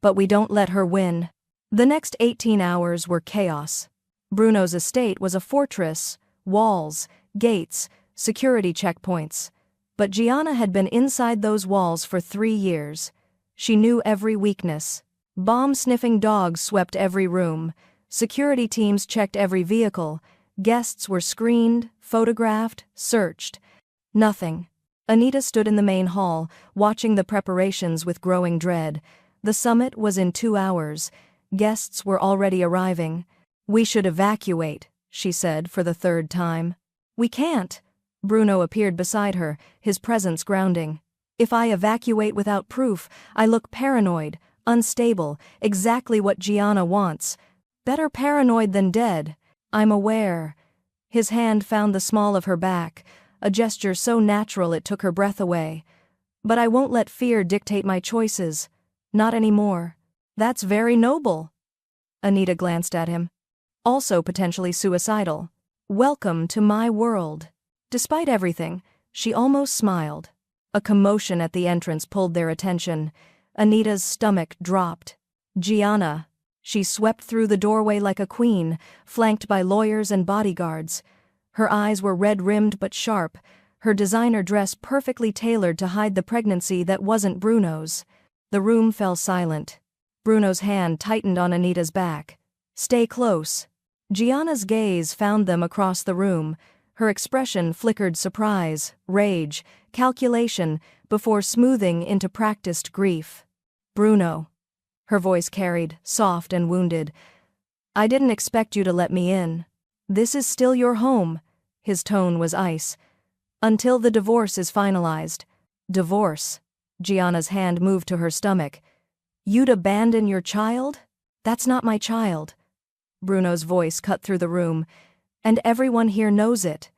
But we don't let her win. The next 18 hours were chaos. Bruno's estate was a fortress, walls, gates, security checkpoints. But Gianna had been inside those walls for 3 years. She knew every weakness. Bomb-sniffing dogs swept every room. Security teams checked every vehicle. Guests were screened, photographed, searched. Nothing. Anita stood in the main hall, watching the preparations with growing dread. The summit was in 2 hours. Guests were already arriving. We should evacuate, she said for the 3rd time. We can't. Bruno appeared beside her, his presence grounding. If I evacuate without proof, I look paranoid, unstable, exactly what Gianna wants. Better paranoid than dead. I'm aware. His hand found the small of her back, a gesture so natural it took her breath away. But I won't let fear dictate my choices. Not anymore. That's very noble. Anita glanced at him. Also potentially suicidal. Welcome to my world. Despite everything, she almost smiled. A commotion at the entrance pulled their attention. Anita's stomach dropped. Gianna. She swept through the doorway like a queen, flanked by lawyers and bodyguards. Her eyes were red-rimmed but sharp, her designer dress perfectly tailored to hide the pregnancy that wasn't Bruno's. The room fell silent. Bruno's hand tightened on Anita's back. Stay close. Gianna's gaze found them across the room. Her expression flickered surprise, rage, calculation, before smoothing into practiced grief. Bruno. Her voice carried, soft and wounded. I didn't expect you to let me in. This is still your home. His tone was ice. Until the divorce is finalized. Divorce. Gianna's hand moved to her stomach. You'd abandon your child? That's not my child. Bruno's voice cut through the room. And everyone here knows it.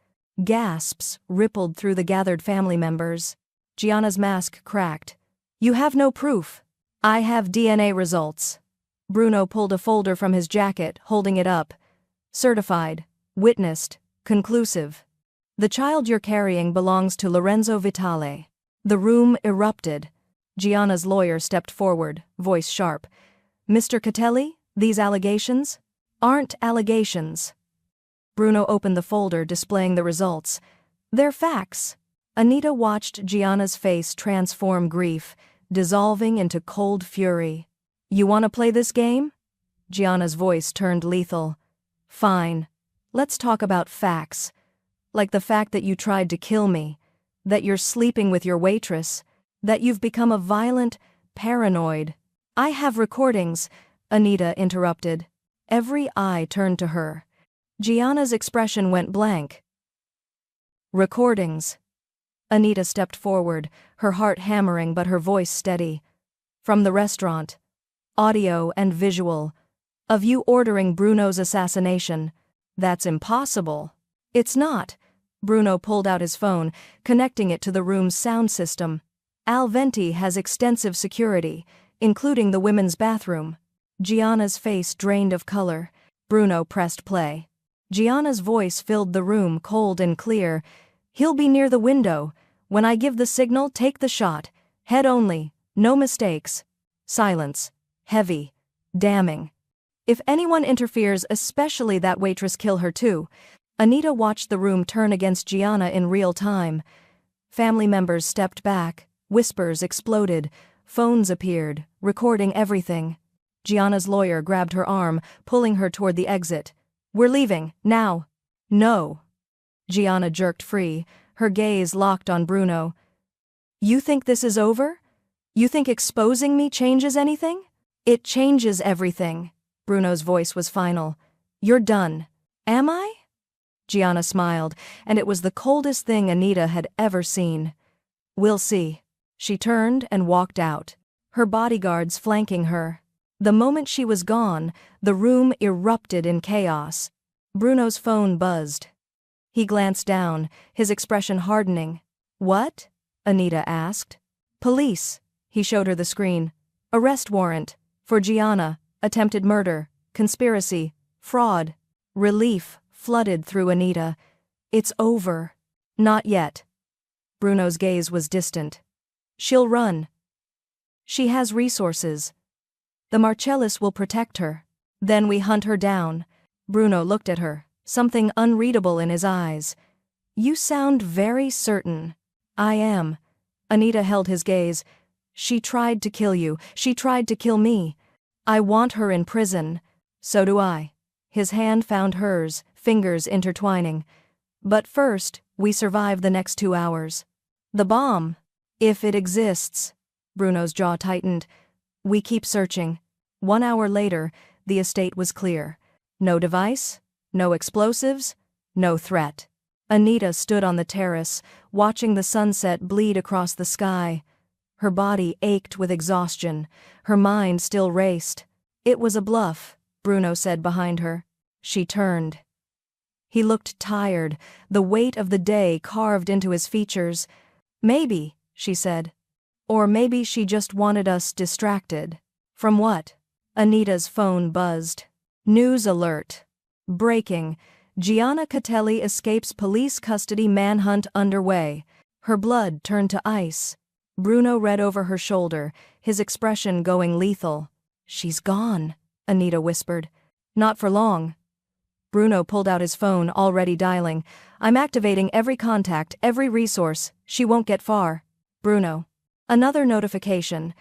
Gasps rippled through the gathered family members. Gianna's mask cracked. "You have no proof." "I have DNA results." Bruno pulled a folder from his jacket, holding it up. "Certified. Witnessed. Conclusive. The child you're carrying belongs to Lorenzo Vitale." The room erupted. Gianna's lawyer stepped forward, voice sharp. "Mr. Catelli, these allegations aren't allegations." Bruno opened the folder, displaying the results. "They're facts." Anita watched Gianna's face transform grief, dissolving into cold fury. "You want to play this game?" Gianna's voice turned lethal. "Fine. Let's talk about facts. Like the fact that you tried to kill me, that you're sleeping with your waitress, that you've become a violent, paranoid—" "I have recordings," Anita interrupted. Every eye turned to her. Gianna's expression went blank. "Recordings." Anita stepped forward, her heart hammering but her voice steady. "From the restaurant. Audio and visual. Of you ordering Bruno's assassination." "That's impossible." "It's not." Bruno pulled out his phone, connecting it to the room's sound system. "Al Venti has extensive security, including the women's bathroom." Gianna's face drained of color. Bruno pressed play. Gianna's voice filled the room, cold and clear. "He'll be near the window. When I give the signal, take the shot. Head only. No mistakes." Silence. Heavy. Damning. "If anyone interferes, especially that waitress, kill her too." Anita watched the room turn against Gianna in real time. Family members stepped back. Whispers exploded. Phones appeared, recording everything. Gianna's lawyer grabbed her arm, pulling her toward the exit. "We're leaving, now." "No." Gianna jerked free, her gaze locked on Bruno. "You think this is over? You think exposing me changes anything?" "It changes everything." Bruno's voice was final. "You're done." "Am I?" Gianna smiled, and it was the coldest thing Anita had ever seen. "We'll see." She turned and walked out, her bodyguards flanking her. The moment she was gone, the room erupted in chaos. Bruno's phone buzzed. He glanced down, his expression hardening. "What?" Anita asked. "Police." He showed her the screen. "Arrest warrant. For Gianna. Attempted murder. Conspiracy. Fraud." Relief flooded through Anita. "It's over." "Not yet." Bruno's gaze was distant. "She'll run. She has resources. The Marcellis will protect her. Then we hunt her down." Bruno looked at her, something unreadable in his eyes. "You sound very certain." "I am." Anita held his gaze. "She tried to kill you. She tried to kill me. I want her in prison." "So do I." His hand found hers, fingers intertwining. "But first, we survive the next 2 hours. The bomb. If it exists." Bruno's jaw tightened. "We keep searching." 1 hour later, the estate was clear. No device, no explosives, no threat. Anita stood on the terrace, watching the sunset bleed across the sky. Her body ached with exhaustion, her mind still raced. "It was a bluff," Bruno said behind her. She turned. He looked tired, the weight of the day carved into his features. "Maybe," she said. "Or maybe she just wanted us distracted." "From what?" Anita's phone buzzed. News alert. Breaking. Gianna Catelli escapes police custody, manhunt underway. Her blood turned to ice. Bruno read over her shoulder, his expression going lethal. "She's gone," Anita whispered. "Not for long." Bruno pulled out his phone, already dialing. "I'm activating every contact, every resource. She won't get far." Bruno. Another notification.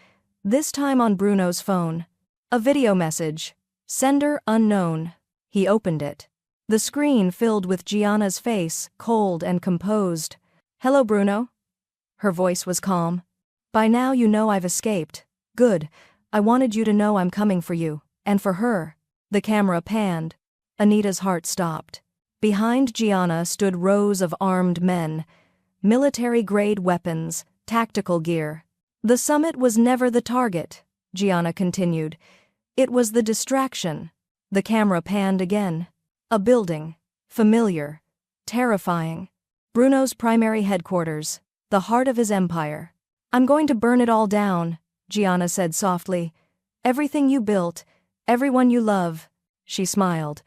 This time on Bruno's phone. A video message. Sender unknown. He opened it. The screen filled with Gianna's face, cold and composed. "Hello, Bruno." Her voice was calm. "By now you know I've escaped. Good. I wanted you to know I'm coming for you. And for her." The camera panned. Anita's heart stopped. Behind Gianna stood rows of armed men. Military-grade weapons, tactical gear. "The summit was never the target," Gianna continued. "It was the distraction." The camera panned again. A building. Familiar. Terrifying. Bruno's primary headquarters, the heart of his empire. I'm going to burn it all down, Gianna said softly. Everything you built, everyone you love. She smiled.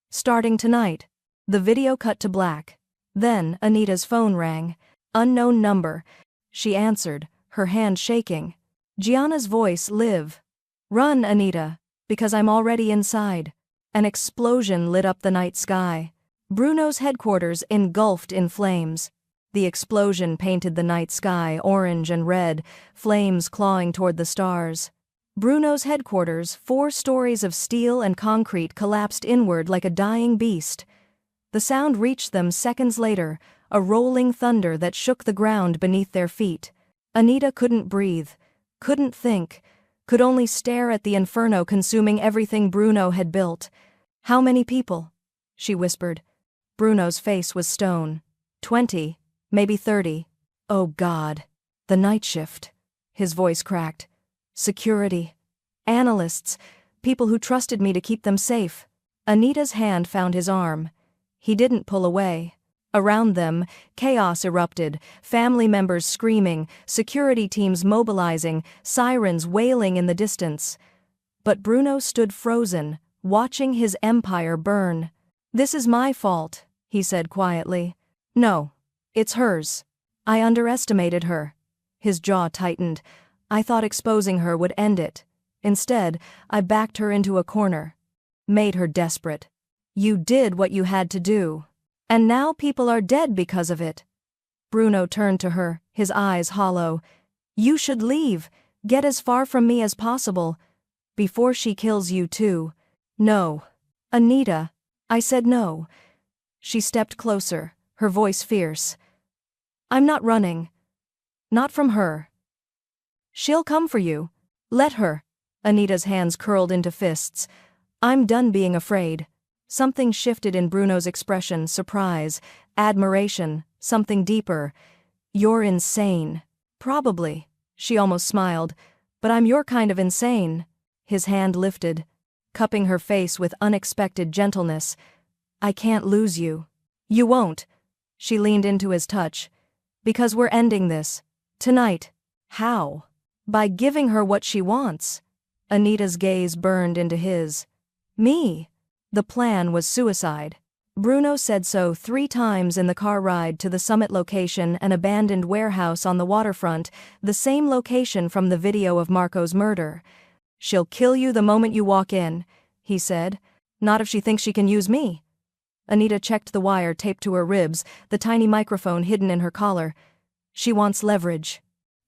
Starting tonight. The video cut to black. Then Anita's phone rang. Unknown number. She answered, her hand shaking. Gianna's voice live. Run, Anita, because I'm already inside. An explosion lit up the night sky. Bruno's headquarters engulfed in flames. The explosion painted the night sky orange and red, flames clawing toward the stars. Bruno's headquarters, 4 stories of steel and concrete, collapsed inward like a dying beast. The sound reached them seconds later, a rolling thunder that shook the ground beneath their feet. Anita couldn't breathe, couldn't think, could only stare at the inferno consuming everything Bruno had built. How many people? She whispered. Bruno's face was stone. 20, maybe 30. Oh God. The night shift. His voice cracked. Security. Analysts. People who trusted me to keep them safe. Anita's hand found his arm. He didn't pull away. Around them, chaos erupted, family members screaming, security teams mobilizing, sirens wailing in the distance. But Bruno stood frozen, watching his empire burn. This is my fault, he said quietly. No, it's hers. I underestimated her. His jaw tightened. I thought exposing her would end it. Instead, I backed her into a corner. Made her desperate. You did what you had to do. And now people are dead because of it. Bruno turned to her, his eyes hollow. You should leave. Get as far from me as possible. Before she kills you too. No. Anita. I said no. She stepped closer, her voice fierce. I'm not running. Not from her. She'll come for you. Let her. Anita's hands curled into fists. I'm done being afraid. Something shifted in Bruno's expression, surprise, admiration, something deeper. You're insane. Probably. She almost smiled. But I'm your kind of insane. His hand lifted, cupping her face with unexpected gentleness. I can't lose you. You won't. She leaned into his touch. Because we're ending this. Tonight. How? By giving her what she wants. Anita's gaze burned into his. Me. The plan was suicide. Bruno said so 3 times in the car ride to the summit location, an abandoned warehouse on the waterfront, the same location from the video of Marco's murder. She'll kill you the moment you walk in, he said. Not if she thinks she can use me. Anita checked the wire taped to her ribs, the tiny microphone hidden in her collar. She wants leverage.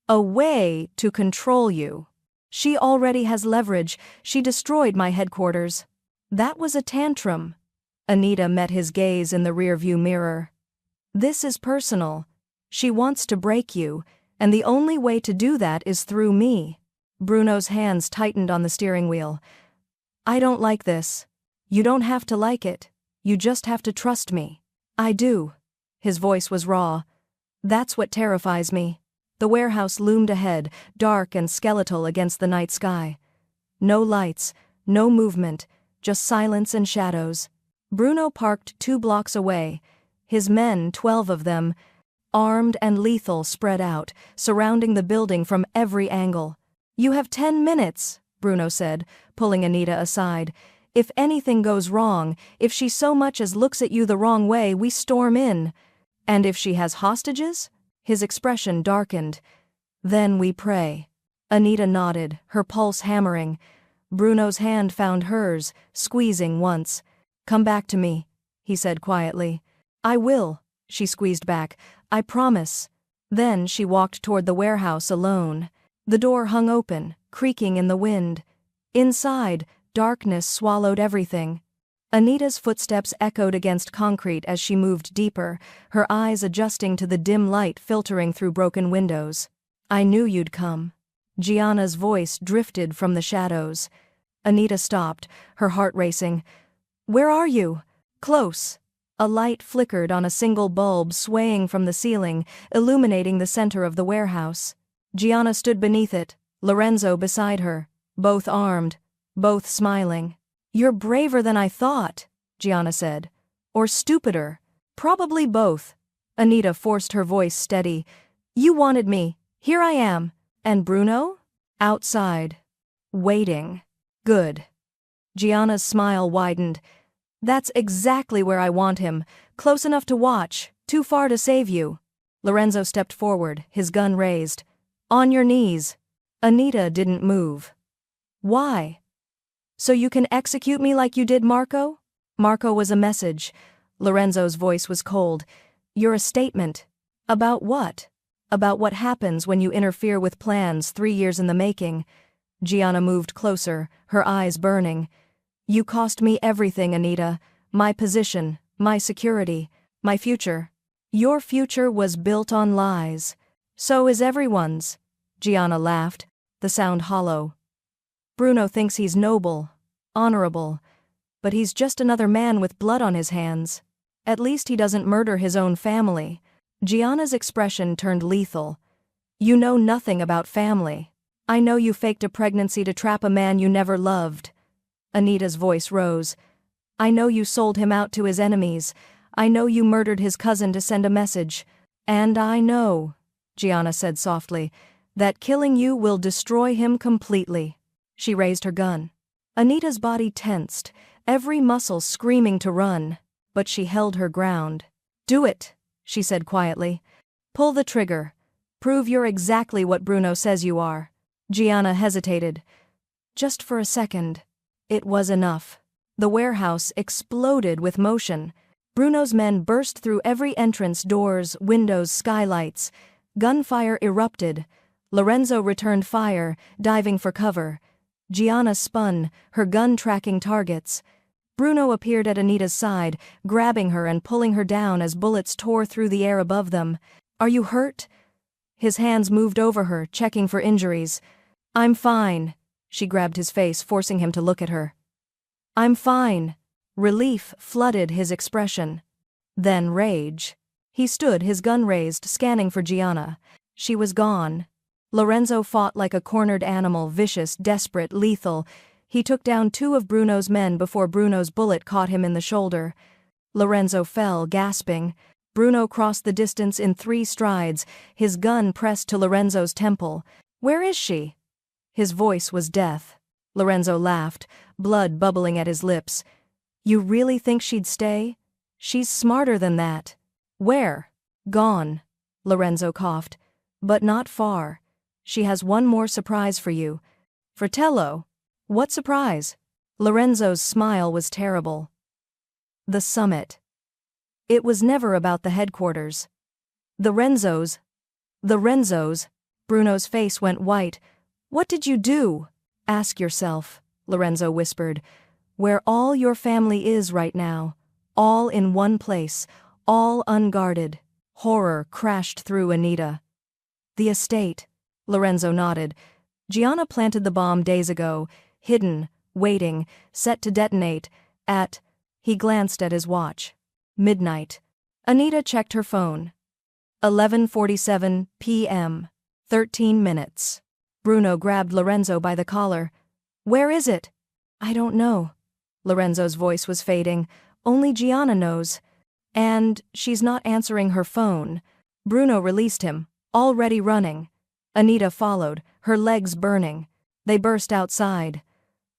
A way to control you. She already has leverage. She destroyed my headquarters. That was a tantrum. Anita met his gaze in the rearview mirror. This is personal. She wants to break you, and the only way to do that is through me. Bruno's hands tightened on the steering wheel. I don't like this. You don't have to like it. You just have to trust me. I do. His voice was raw. That's what terrifies me. The warehouse loomed ahead, dark and skeletal against the night sky. No lights, no movement, just silence and shadows. Bruno parked 2 blocks away. His men, 12 of them, armed and lethal, spread out, surrounding the building from every angle. You have 10 minutes, Bruno said, pulling Anita aside. If anything goes wrong, if she so much as looks at you the wrong way, we storm in. And if she has hostages? His expression darkened. Then we pray. Anita nodded, her pulse hammering. Bruno's hand found hers, squeezing once. Come back to me, he said quietly. I will, she squeezed back. I promise. Then she walked toward the warehouse alone. The door hung open, creaking in the wind. Inside, darkness swallowed everything. Anita's footsteps echoed against concrete as she moved deeper, her eyes adjusting to the dim light filtering through broken windows. I knew you'd come. Gianna's voice drifted from the shadows. Anita stopped, her heart racing. Where are you? Close. A light flickered on a single bulb swaying from the ceiling, illuminating the center of the warehouse. Gianna stood beneath it, Lorenzo beside her, both armed, both smiling. You're braver than I thought, Gianna said. Or stupider. Probably both. Anita forced her voice steady. You wanted me. Here I am. And Bruno? Outside. Waiting. Good. Gianna's smile widened. That's exactly where I want him. Close enough to watch, too far to save you. Lorenzo stepped forward, his gun raised. On your knees. Anita didn't move. Why? So you can execute me like you did Marco? Marco was a message. Lorenzo's voice was cold. You're a statement. About what? About what happens when you interfere with plans 3 years in the making. Gianna moved closer, her eyes burning. You cost me everything, Anita. My position, my security, my future. Your future was built on lies. So is everyone's. Gianna laughed, the sound hollow. Bruno thinks he's noble, honorable, but he's just another man with blood on his hands. At least he doesn't murder his own family. Gianna's expression turned lethal. You know nothing about family. I know you faked a pregnancy to trap a man you never loved. Anita's voice rose. I know you sold him out to his enemies. I know you murdered his cousin to send a message. And I know, Gianna said softly, that killing you will destroy him completely. She raised her gun. Anita's body tensed, every muscle screaming to run, but she held her ground. Do it, she said quietly. Pull the trigger. Prove you're exactly what Bruno says you are. Gianna hesitated. Just for a second. It was enough. The warehouse exploded with motion. Bruno's men burst through every entrance, doors, windows, skylights. Gunfire erupted. Lorenzo returned fire, diving for cover. Gianna spun, her gun tracking targets. Bruno appeared at Anita's side, grabbing her and pulling her down as bullets tore through the air above them. Are you hurt? His hands moved over her, checking for injuries. I'm fine. She grabbed his face, forcing him to look at her. I'm fine. Relief flooded his expression. Then rage. He stood, his gun raised, scanning for Gianna. She was gone. Lorenzo fought like a cornered animal, vicious, desperate, lethal. He took down 2 of Bruno's men before Bruno's bullet caught him in the shoulder. Lorenzo fell, gasping. Bruno crossed the distance in 3 strides, his gun pressed to Lorenzo's temple. Where is she? His voice was death. Lorenzo laughed, blood bubbling at his lips. You really think she'd stay? She's smarter than that. Where? Gone. Lorenzo coughed. But not far. She has one more surprise for you. Fratello. What surprise? Lorenzo's smile was terrible. The summit. It was never about the headquarters. The Renzos. Bruno's face went white. What did you do? Ask yourself, Lorenzo whispered. Where all your family is right now. All in one place. All unguarded. Horror crashed through Anita. The estate. Lorenzo nodded. Gianna planted the bomb days ago, hidden, waiting, set to detonate, at... He glanced at his watch. Midnight. Anita checked her phone. 11:47 p.m. 13 minutes. Bruno grabbed Lorenzo by the collar. Where is it? I don't know. Lorenzo's voice was fading. Only Gianna knows. And she's not answering her phone. Bruno released him, already running. Anita followed, her legs burning. They burst outside.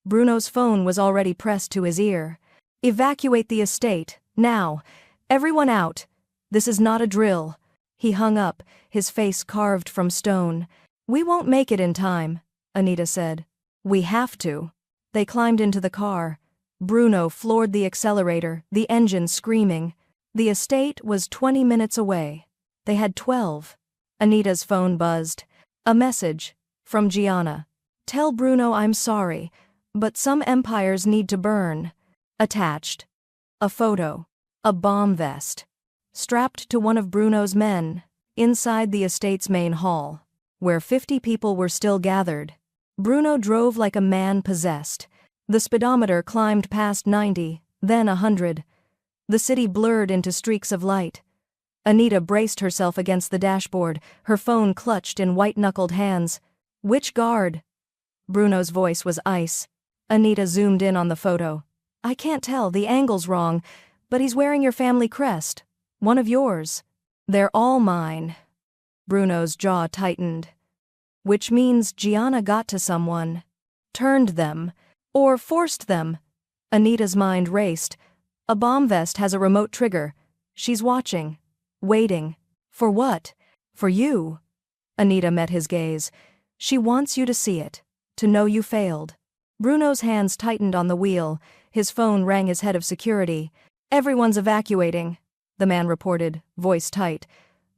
Bruno's phone was already pressed to his ear. Evacuate the estate, now. Everyone out. This is not a drill. He hung up, his face carved from stone. We won't make it in time, Anita said. We have to. They climbed into the car. Bruno floored the accelerator, the engine screaming. The estate was 20 minutes away. They had 12. Anita's phone buzzed. A message. From Gianna. Tell Bruno I'm sorry, but some empires need to burn. Attached. A photo. A bomb vest. Strapped to one of Bruno's men. Inside the estate's main hall. Where 50 people were still gathered. Bruno drove like a man possessed. The speedometer climbed past 90, then 100. The city blurred into streaks of light. Anita braced herself against the dashboard, her phone clutched in white-knuckled hands. Which guard? Bruno's voice was ice. Anita zoomed in on the photo. I can't tell, the angle's wrong, but he's wearing your family crest. One of yours. They're all mine. Bruno's jaw tightened. Which means Gianna got to someone. Turned them. Or forced them. Anita's mind raced. A bomb vest has a remote trigger. She's watching. Waiting. For what? For you. Anita met his gaze. She wants you to see it. To know you failed. Bruno's hands tightened on the wheel. His phone rang his head of security. Everyone's evacuating, the man reported, voice tight.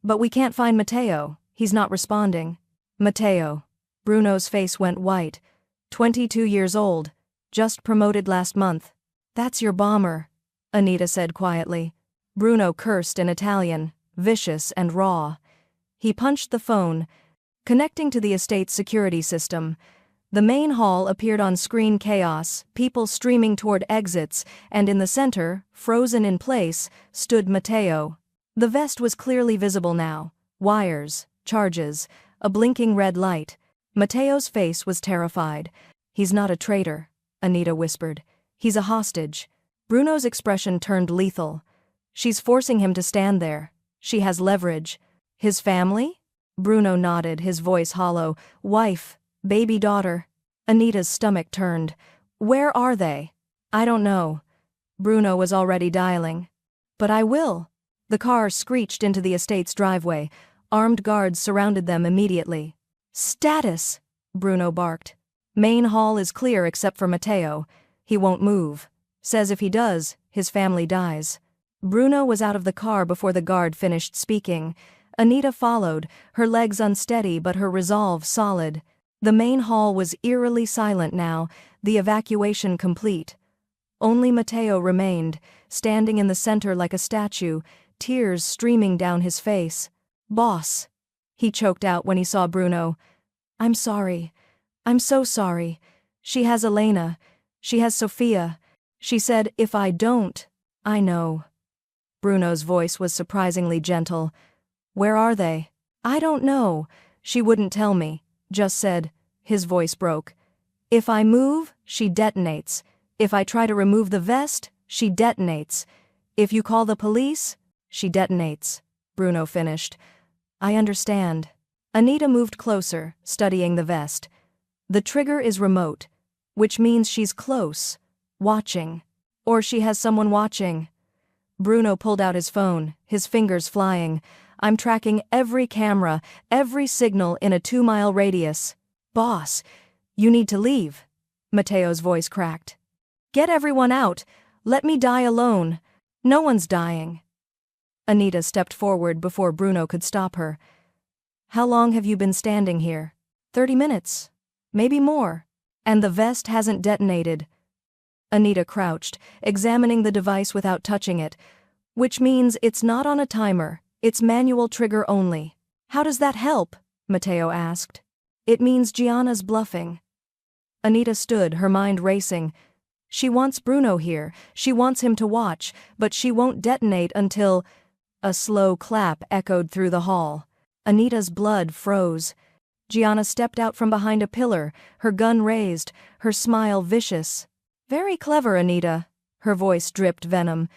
But we can't find Matteo. He's not responding. Matteo. Bruno's face went white. 22 years old. Just promoted last month. That's your bomber, Anita said quietly. Bruno cursed in Italian, vicious and raw. He punched the phone, connecting to the estate's security system. The main hall appeared on screen chaos, people streaming toward exits, and in the center, frozen in place, stood Matteo. The vest was clearly visible now. Wires, charges, a blinking red light. Matteo's face was terrified. He's not a traitor, Anita whispered. He's a hostage. Bruno's expression turned lethal. She's forcing him to stand there. She has leverage. His family? Bruno nodded, his voice hollow. Wife. Baby daughter. Anita's stomach turned. Where are they? I don't know. Bruno was already dialing. But I will. The car screeched into the estate's driveway. Armed guards surrounded them immediately. Status! Bruno barked. Main hall is clear except for Matteo. He won't move. Says if he does, his family dies. Bruno was out of the car before the guard finished speaking. Anita followed, her legs unsteady but her resolve solid. The main hall was eerily silent now, the evacuation complete. Only Matteo remained, standing in the center like a statue, tears streaming down his face. Boss, he choked out when he saw Bruno. I'm sorry. I'm so sorry. She has Elena. She has Sophia. She said, if I don't, I know. Bruno's voice was surprisingly gentle. Where are they? I don't know. She wouldn't tell me. Just said, his voice broke. If I move, she detonates. If I try to remove the vest, she detonates. If you call the police, she detonates. Bruno finished. I understand. Anita moved closer, studying the vest. The trigger is remote, which means she's close, watching. Or she has someone watching. Bruno pulled out his phone, his fingers flying. I'm tracking every camera, every signal in a 2-mile radius. Boss, you need to leave. Matteo's voice cracked. Get everyone out. Let me die alone. No one's dying. Anita stepped forward before Bruno could stop her. How long have you been standing here? 30 minutes. Maybe more. And the vest hasn't detonated. Anita crouched, examining the device without touching it. Which means it's not on a timer. It's manual trigger only. How does that help? Matteo asked. It means Gianna's bluffing. Anita stood, her mind racing. She wants Bruno here. She wants him to watch, but she won't detonate until... A slow clap echoed through the hall. Anita's blood froze. Gianna stepped out from behind a pillar, her gun raised, her smile vicious. Very clever, Anita. Her voice dripped venom.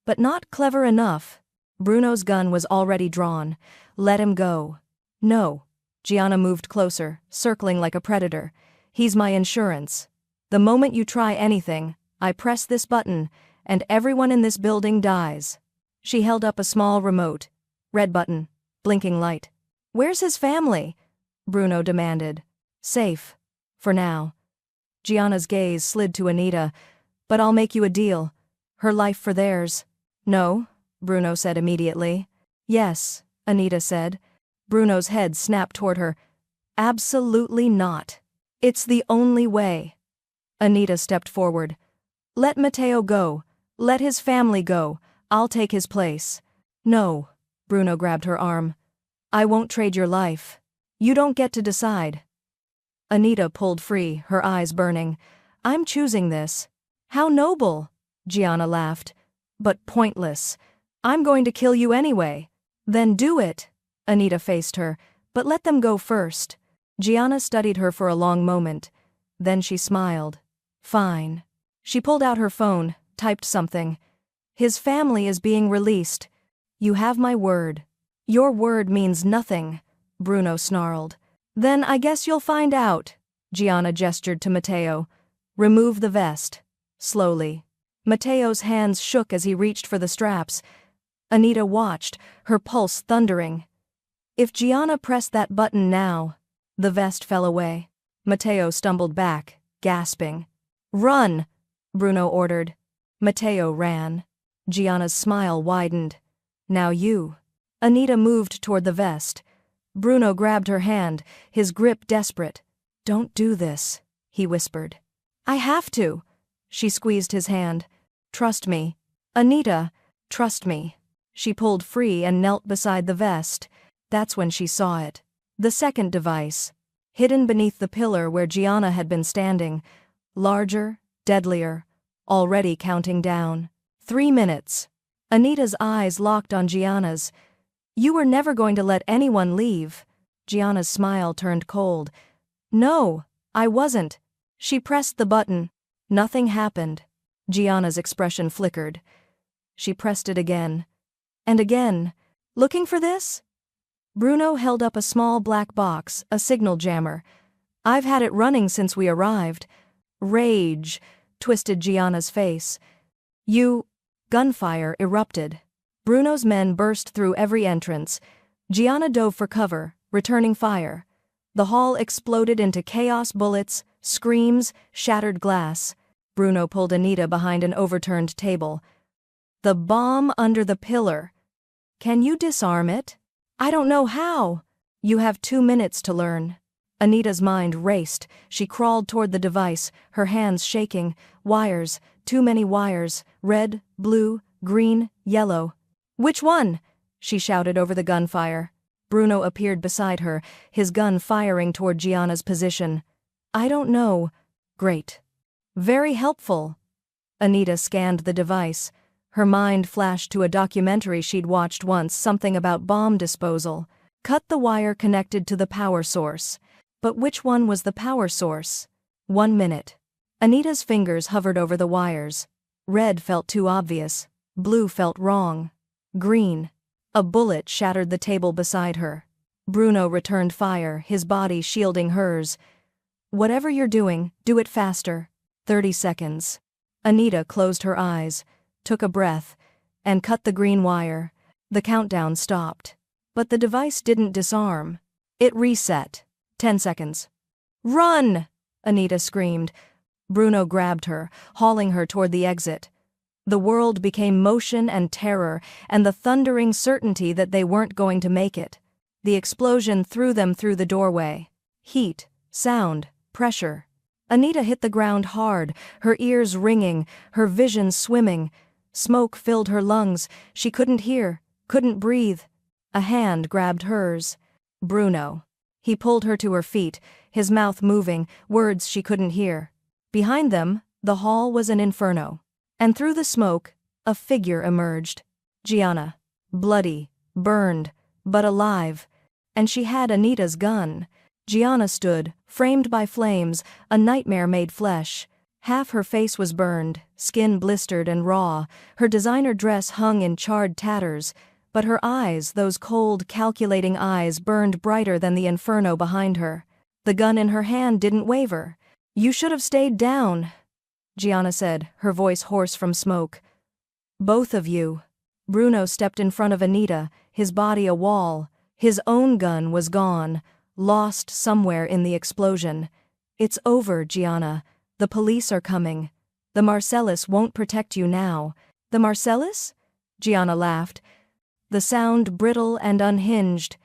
But not clever enough. Bruno's gun was already drawn. Let him go. No. Gianna moved closer, circling like a predator. He's my insurance. The moment you try anything, I press this button, and everyone in this building dies. She held up a small remote. Red button. Blinking light. Where's his family? Bruno demanded. Safe. For now. Gianna's gaze slid to Anita. But I'll make you a deal. Her life for theirs. No, Bruno said immediately. Yes, Anita said. Bruno's head snapped toward her. Absolutely not. It's the only way. Anita stepped forward. Let Matteo go. Let his family go. I'll take his place. No, Bruno grabbed her arm. I won't trade your life. You don't get to decide. Anita pulled free, her eyes burning. I'm choosing this. How noble, Gianna laughed. But pointless. I'm going to kill you anyway. Then do it. Anita faced her. But let them go first. Gianna studied her for a long moment. Then she smiled. Fine. She pulled out her phone, typed something. His family is being released. You have my word. Your word means nothing, Bruno snarled. Then I guess you'll find out, Gianna gestured to Matteo. Remove the vest. Slowly. Matteo's hands shook as he reached for the straps. Anita watched, her pulse thundering. If Gianna pressed that button now, the vest fell away. Matteo stumbled back, gasping. Run, Bruno ordered. Matteo ran. Gianna's smile widened. Now you. Anita moved toward the vest. Bruno grabbed her hand, his grip desperate. Don't do this, he whispered. I have to. She squeezed his hand. Trust me. Anita, trust me. She pulled free and knelt beside the vest. That's when she saw it. The second device. Hidden beneath the pillar where Gianna had been standing. Larger, deadlier, already counting down. 3 minutes. Anita's eyes locked on Gianna's. You were never going to let anyone leave. Gianna's smile turned cold. No, I wasn't. She pressed the button. Nothing happened. Gianna's expression flickered. She pressed it again. And again. Looking for this? Bruno held up a small black box, a signal jammer. I've had it running since we arrived. Rage twisted Gianna's face. Gunfire erupted. Bruno's men burst through every entrance. Gianna dove for cover, returning fire. The hall exploded into chaos, bullets, screams, shattered glass. Bruno pulled Anita behind an overturned table. The bomb under the pillar. Can you disarm it? I don't know how. You have 2 minutes to learn. Anita's mind raced. She crawled toward the device, her hands shaking. Wires, too many wires, red, blue, green, yellow. Which one? She shouted over the gunfire. Bruno appeared beside her, his gun firing toward Gianna's position. I don't know. Great. Very helpful. Anita scanned the device. Her mind flashed to a documentary she'd watched once, something about bomb disposal. Cut the wire connected to the power source. But which one was the power source? 1 minute. Anita's fingers hovered over the wires. Red felt too obvious. Blue felt wrong. Green. A bullet shattered the table beside her. Bruno returned fire, his body shielding hers. Whatever you're doing, do it faster. 30 seconds. Anita closed her eyes, took a breath, and cut the green wire. The countdown stopped. But the device didn't disarm. It reset. 10 seconds. Run! Anita screamed. Bruno grabbed her, hauling her toward the exit. The world became motion and terror, and the thundering certainty that they weren't going to make it. The explosion threw them through the doorway. Heat, sound, pressure. Anita hit the ground hard, her ears ringing, her vision swimming. Smoke filled her lungs. She couldn't hear, couldn't breathe. A hand grabbed hers. Bruno. He pulled her to her feet, his mouth moving, words she couldn't hear. Behind them, the hall was an inferno. And through the smoke, a figure emerged. Gianna. Bloody, burned, but alive. And she had Anita's gun. Gianna stood, framed by flames, a nightmare made flesh. Half her face was burned, skin blistered and raw. Her designer dress hung in charred tatters. But her eyes, those cold, calculating eyes, burned brighter than the inferno behind her. The gun in her hand didn't waver. You should have stayed down, Gianna said, her voice hoarse from smoke. Both of you. Bruno stepped in front of Anita, his body a wall. His own gun was gone, lost somewhere in the explosion. It's over, Gianna. The police are coming. The Marcellus won't protect you now. The Marcellus? Gianna laughed. The sound brittle and unhinged.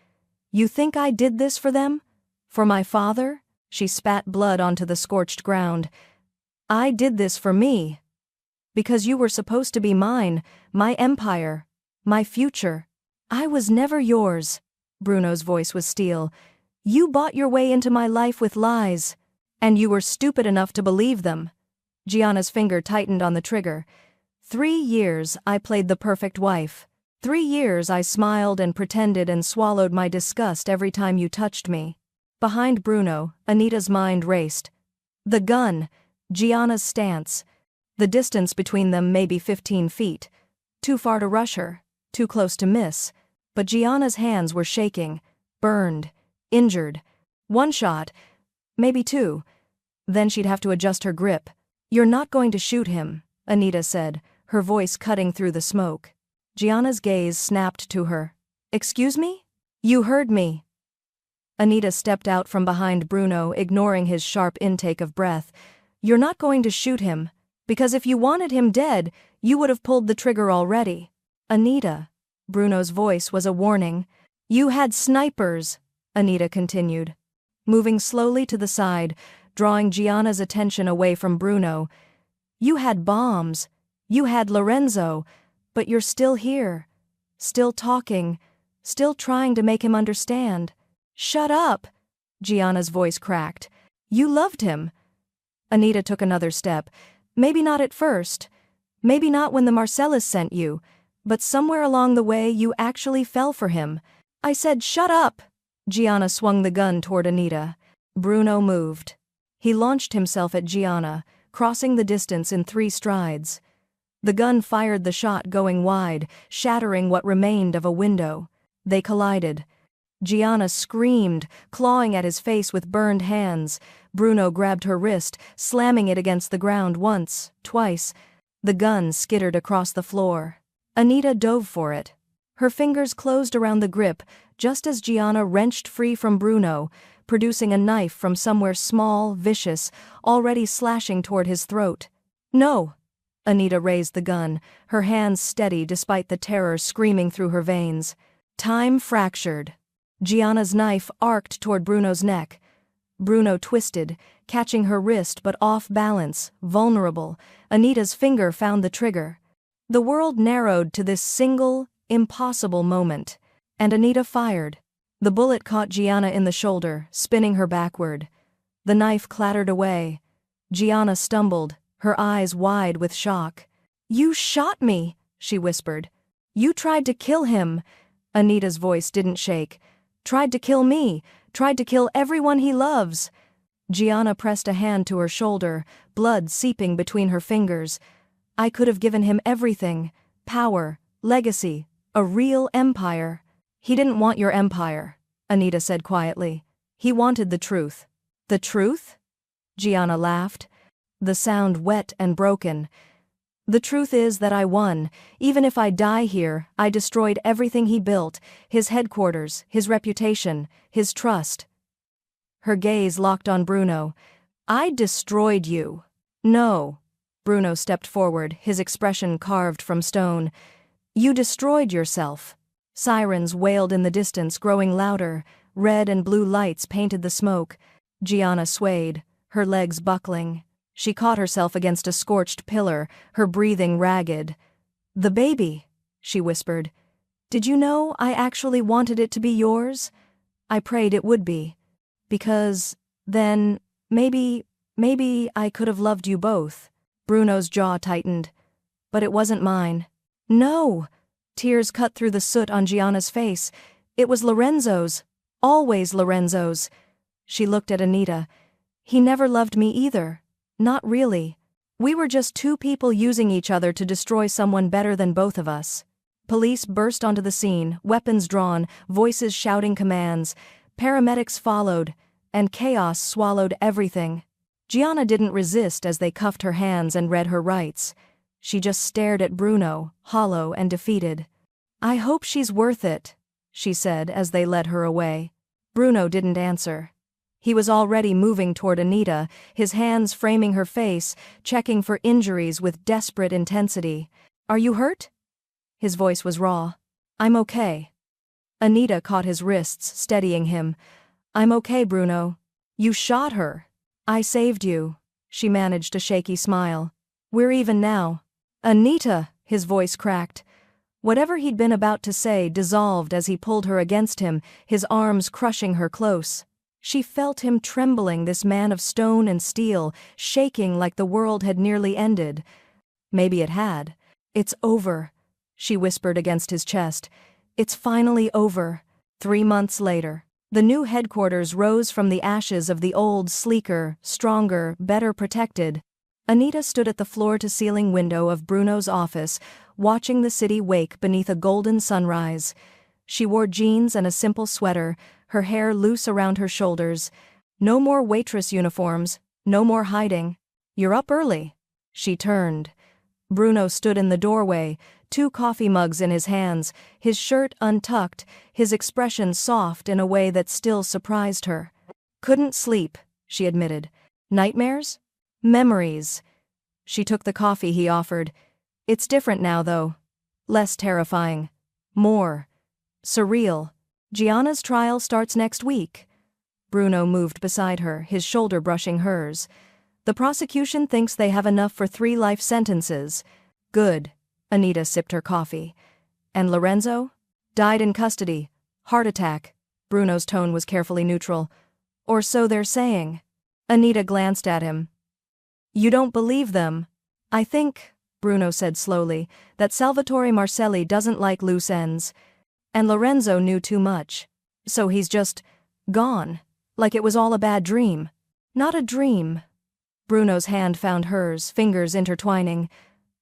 You think I did this for them? For my father? She spat blood onto the scorched ground. I did this for me. Because you were supposed to be mine, my empire, my future. I was never yours. Bruno's voice was steel. You bought your way into my life with lies. And you were stupid enough to believe them. Gianna's finger tightened on the trigger. 3 years I played the perfect wife. 3 years I smiled and pretended and swallowed my disgust every time you touched me. Behind Bruno, Anita's mind raced. The gun, Gianna's stance. The distance between them may be 15 feet. Too far to rush her, too close to miss. But Gianna's hands were shaking, burned, injured. One shot, maybe two. Then she'd have to adjust her grip. "You're not going to shoot him," Anita said, her voice cutting through the smoke. Gianna's gaze snapped to her. "Excuse me? You heard me." Anita stepped out from behind Bruno, ignoring his sharp intake of breath. "You're not going to shoot him, because if you wanted him dead, you would have pulled the trigger already." "Anita." Bruno's voice was a warning. "You had snipers," Anita continued, moving slowly to the side, drawing Gianna's attention away from Bruno. "You had bombs. You had Lorenzo. But you're still here. Still talking. Still trying to make him understand." "Shut up!" Gianna's voice cracked. "You loved him." Anita took another step. "Maybe not at first. Maybe not when the Marcellus sent you. But somewhere along the way you actually fell for him." "I said shut up!" Gianna swung the gun toward Anita. Bruno moved. He launched himself at Gianna, crossing the distance in 3 strides. The gun fired the shot going wide, shattering what remained of a window. They collided. Gianna screamed, clawing at his face with burned hands. Bruno grabbed her wrist, slamming it against the ground once, twice. The gun skittered across the floor. Anita dove for it. Her fingers closed around the grip, just as Gianna wrenched free from Bruno, producing a knife from somewhere small, vicious, already slashing toward his throat. "No!" Anita raised the gun, her hands steady despite the terror screaming through her veins. Time fractured. Gianna's knife arced toward Bruno's neck. Bruno twisted, catching her wrist but off balance, vulnerable. Anita's finger found the trigger. The world narrowed to this single, impossible moment. And Anita fired. The bullet caught Gianna in the shoulder, spinning her backward. The knife clattered away. Gianna stumbled, her eyes wide with shock. "You shot me," she whispered. "You tried to kill him." Anita's voice didn't shake. "Tried to kill me, tried to kill everyone he loves." Gianna pressed a hand to her shoulder, blood seeping between her fingers. "I could have given him everything. Power, legacy, a real empire." "He didn't want your empire," Anita said quietly. "He wanted the truth." "The truth?" Gianna laughed, the sound wet and broken. "The truth is that I won. Even if I die here, I destroyed everything he built, his headquarters, his reputation, his trust." Her gaze locked on Bruno. "I destroyed you." "No." Bruno stepped forward, his expression carved from stone. "You destroyed yourself." Sirens wailed in the distance, growing louder. Red and blue lights painted the smoke. Gianna swayed, her legs buckling. She caught herself against a scorched pillar, her breathing ragged. "The baby," she whispered. "Did you know I actually wanted it to be yours? I prayed it would be. Because then, maybe I could have loved you both." Bruno's jaw tightened. "But it wasn't mine." "No!" Tears cut through the soot on Gianna's face. "It was Lorenzo's. Always Lorenzo's." She looked at Anita. "He never loved me either. Not really. We were just 2 people using each other to destroy someone better than both of us." Police burst onto the scene, weapons drawn, voices shouting commands. Paramedics followed, and chaos swallowed everything. Gianna didn't resist as they cuffed her hands and read her rights. She just stared at Bruno, hollow and defeated. "I hope she's worth it," she said as they led her away. Bruno didn't answer. He was already moving toward Anita, his hands framing her face, checking for injuries with desperate intensity. "Are you hurt?" His voice was raw. "I'm okay." Anita caught his wrists, steadying him. "I'm okay, Bruno. You shot her. I saved you." She managed a shaky smile. "We're even now." "Anita," his voice cracked. Whatever he'd been about to say dissolved as he pulled her against him, his arms crushing her close. She felt him trembling, this man of stone and steel, shaking like the world had nearly ended. Maybe it had. "It's over," she whispered against his chest. "It's finally over." 3 months later, the new headquarters rose from the ashes of the old, sleeker, stronger, better protected. Anita stood at the floor-to-ceiling window of Bruno's office, watching the city wake beneath a golden sunrise. She wore jeans and a simple sweater, her hair loose around her shoulders. No more waitress uniforms, no more hiding. "You're up early." She turned. Bruno stood in the doorway, 2 coffee mugs in his hands, his shirt untucked, his expression soft in a way that still surprised her. "Couldn't sleep," she admitted. "Nightmares?" "Memories." She took the coffee he offered. "It's different now, though. Less terrifying. More surreal. Gianna's trial starts next week." Bruno moved beside her, his shoulder brushing hers. "The prosecution thinks they have enough for 3 life sentences." "Good." Anita sipped her coffee. "And Lorenzo?" "Died in custody. Heart attack." Bruno's tone was carefully neutral. "Or so they're saying." Anita glanced at him. "You don't believe them?" "I think," Bruno said slowly, "that Salvatore Marcelli doesn't like loose ends. And Lorenzo knew too much. So he's just gone. Like it was all a bad dream." "Not a dream." Bruno's hand found hers, fingers intertwining.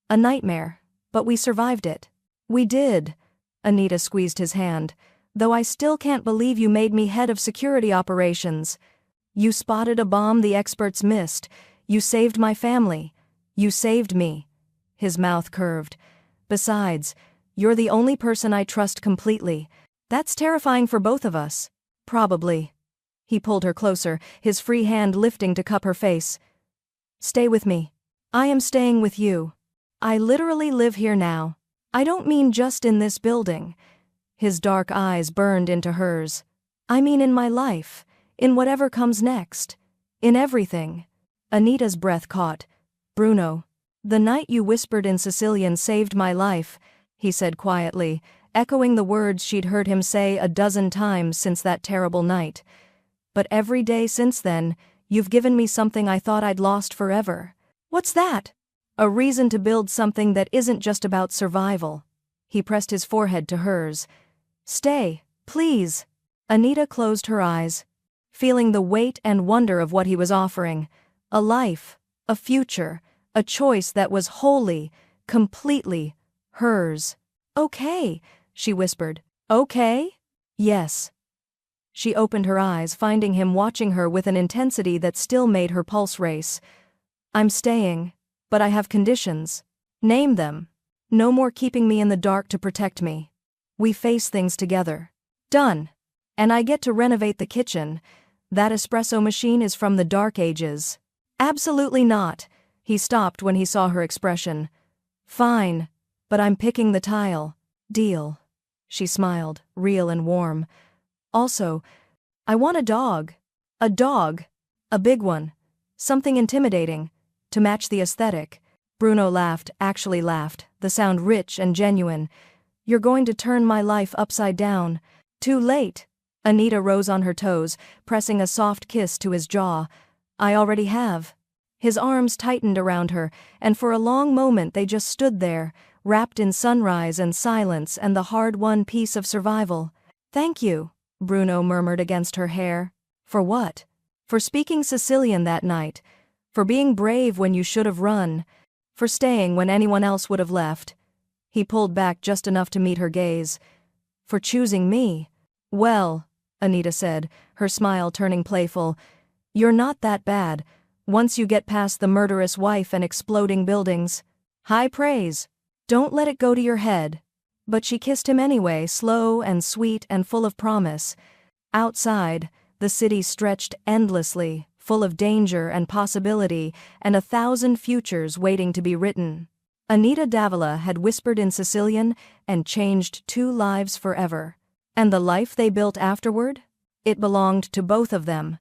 "A nightmare. But we survived it." "We did." Anita squeezed his hand. "Though I still can't believe you made me head of security operations. You spotted a bomb the experts missed. You saved my family. You saved me." His mouth curved. "Besides, you're the only person I trust completely. That's terrifying for both of us." "Probably." He pulled her closer, his free hand lifting to cup her face. "Stay with me." "I am staying with you. I literally live here now. I don't mean just in this building." His dark eyes burned into hers. "I mean in my life, in whatever comes next, in everything." Anita's breath caught. "Bruno, the night you whispered in Sicilian saved my life," he said quietly, echoing the words she'd heard him say a dozen times since that terrible night. "But every day since then, you've given me something I thought I'd lost forever." "What's that?" "A reason to build something that isn't just about survival." He pressed his forehead to hers. "Stay, please." Anita closed her eyes, feeling the weight and wonder of what he was offering. A life, a future, a choice that was wholly, completely hers. "Okay," she whispered. "Okay?" "Yes." She opened her eyes, finding him watching her with an intensity that still made her pulse race. "I'm staying, but I have conditions." "Name them." "No more keeping me in the dark to protect me. We face things together." "Done. And I get to renovate the kitchen. That espresso machine is from the dark ages." "Absolutely not." He stopped when he saw her expression. "Fine. But I'm picking the tile." "Deal." She smiled, real and warm. "Also, I want a dog. A dog. A big one. Something intimidating. To match the aesthetic." Bruno laughed, actually laughed, the sound rich and genuine. "You're going to turn my life upside down." "Too late." Anita rose on her toes, pressing a soft kiss to his jaw. "I already have." His arms tightened around her, and for a long moment they just stood there, wrapped in sunrise and silence and the hard-won peace of survival. "Thank you," Bruno murmured against her hair. "For what?" "For speaking Sicilian that night. For being brave when you should have run. For staying when anyone else would have left." He pulled back just enough to meet her gaze. "For choosing me." "Well," Anita said, her smile turning playful, "you're not that bad, once you get past the murderous wife and exploding buildings." High praise. "Don't let it go to your head." But she kissed him anyway, slow and sweet and full of promise. Outside, the city stretched endlessly, full of danger and possibility, and 1,000 futures waiting to be written. Anita Davila had whispered in Sicilian and changed 2 lives forever. And the life they built afterward? It belonged to both of them.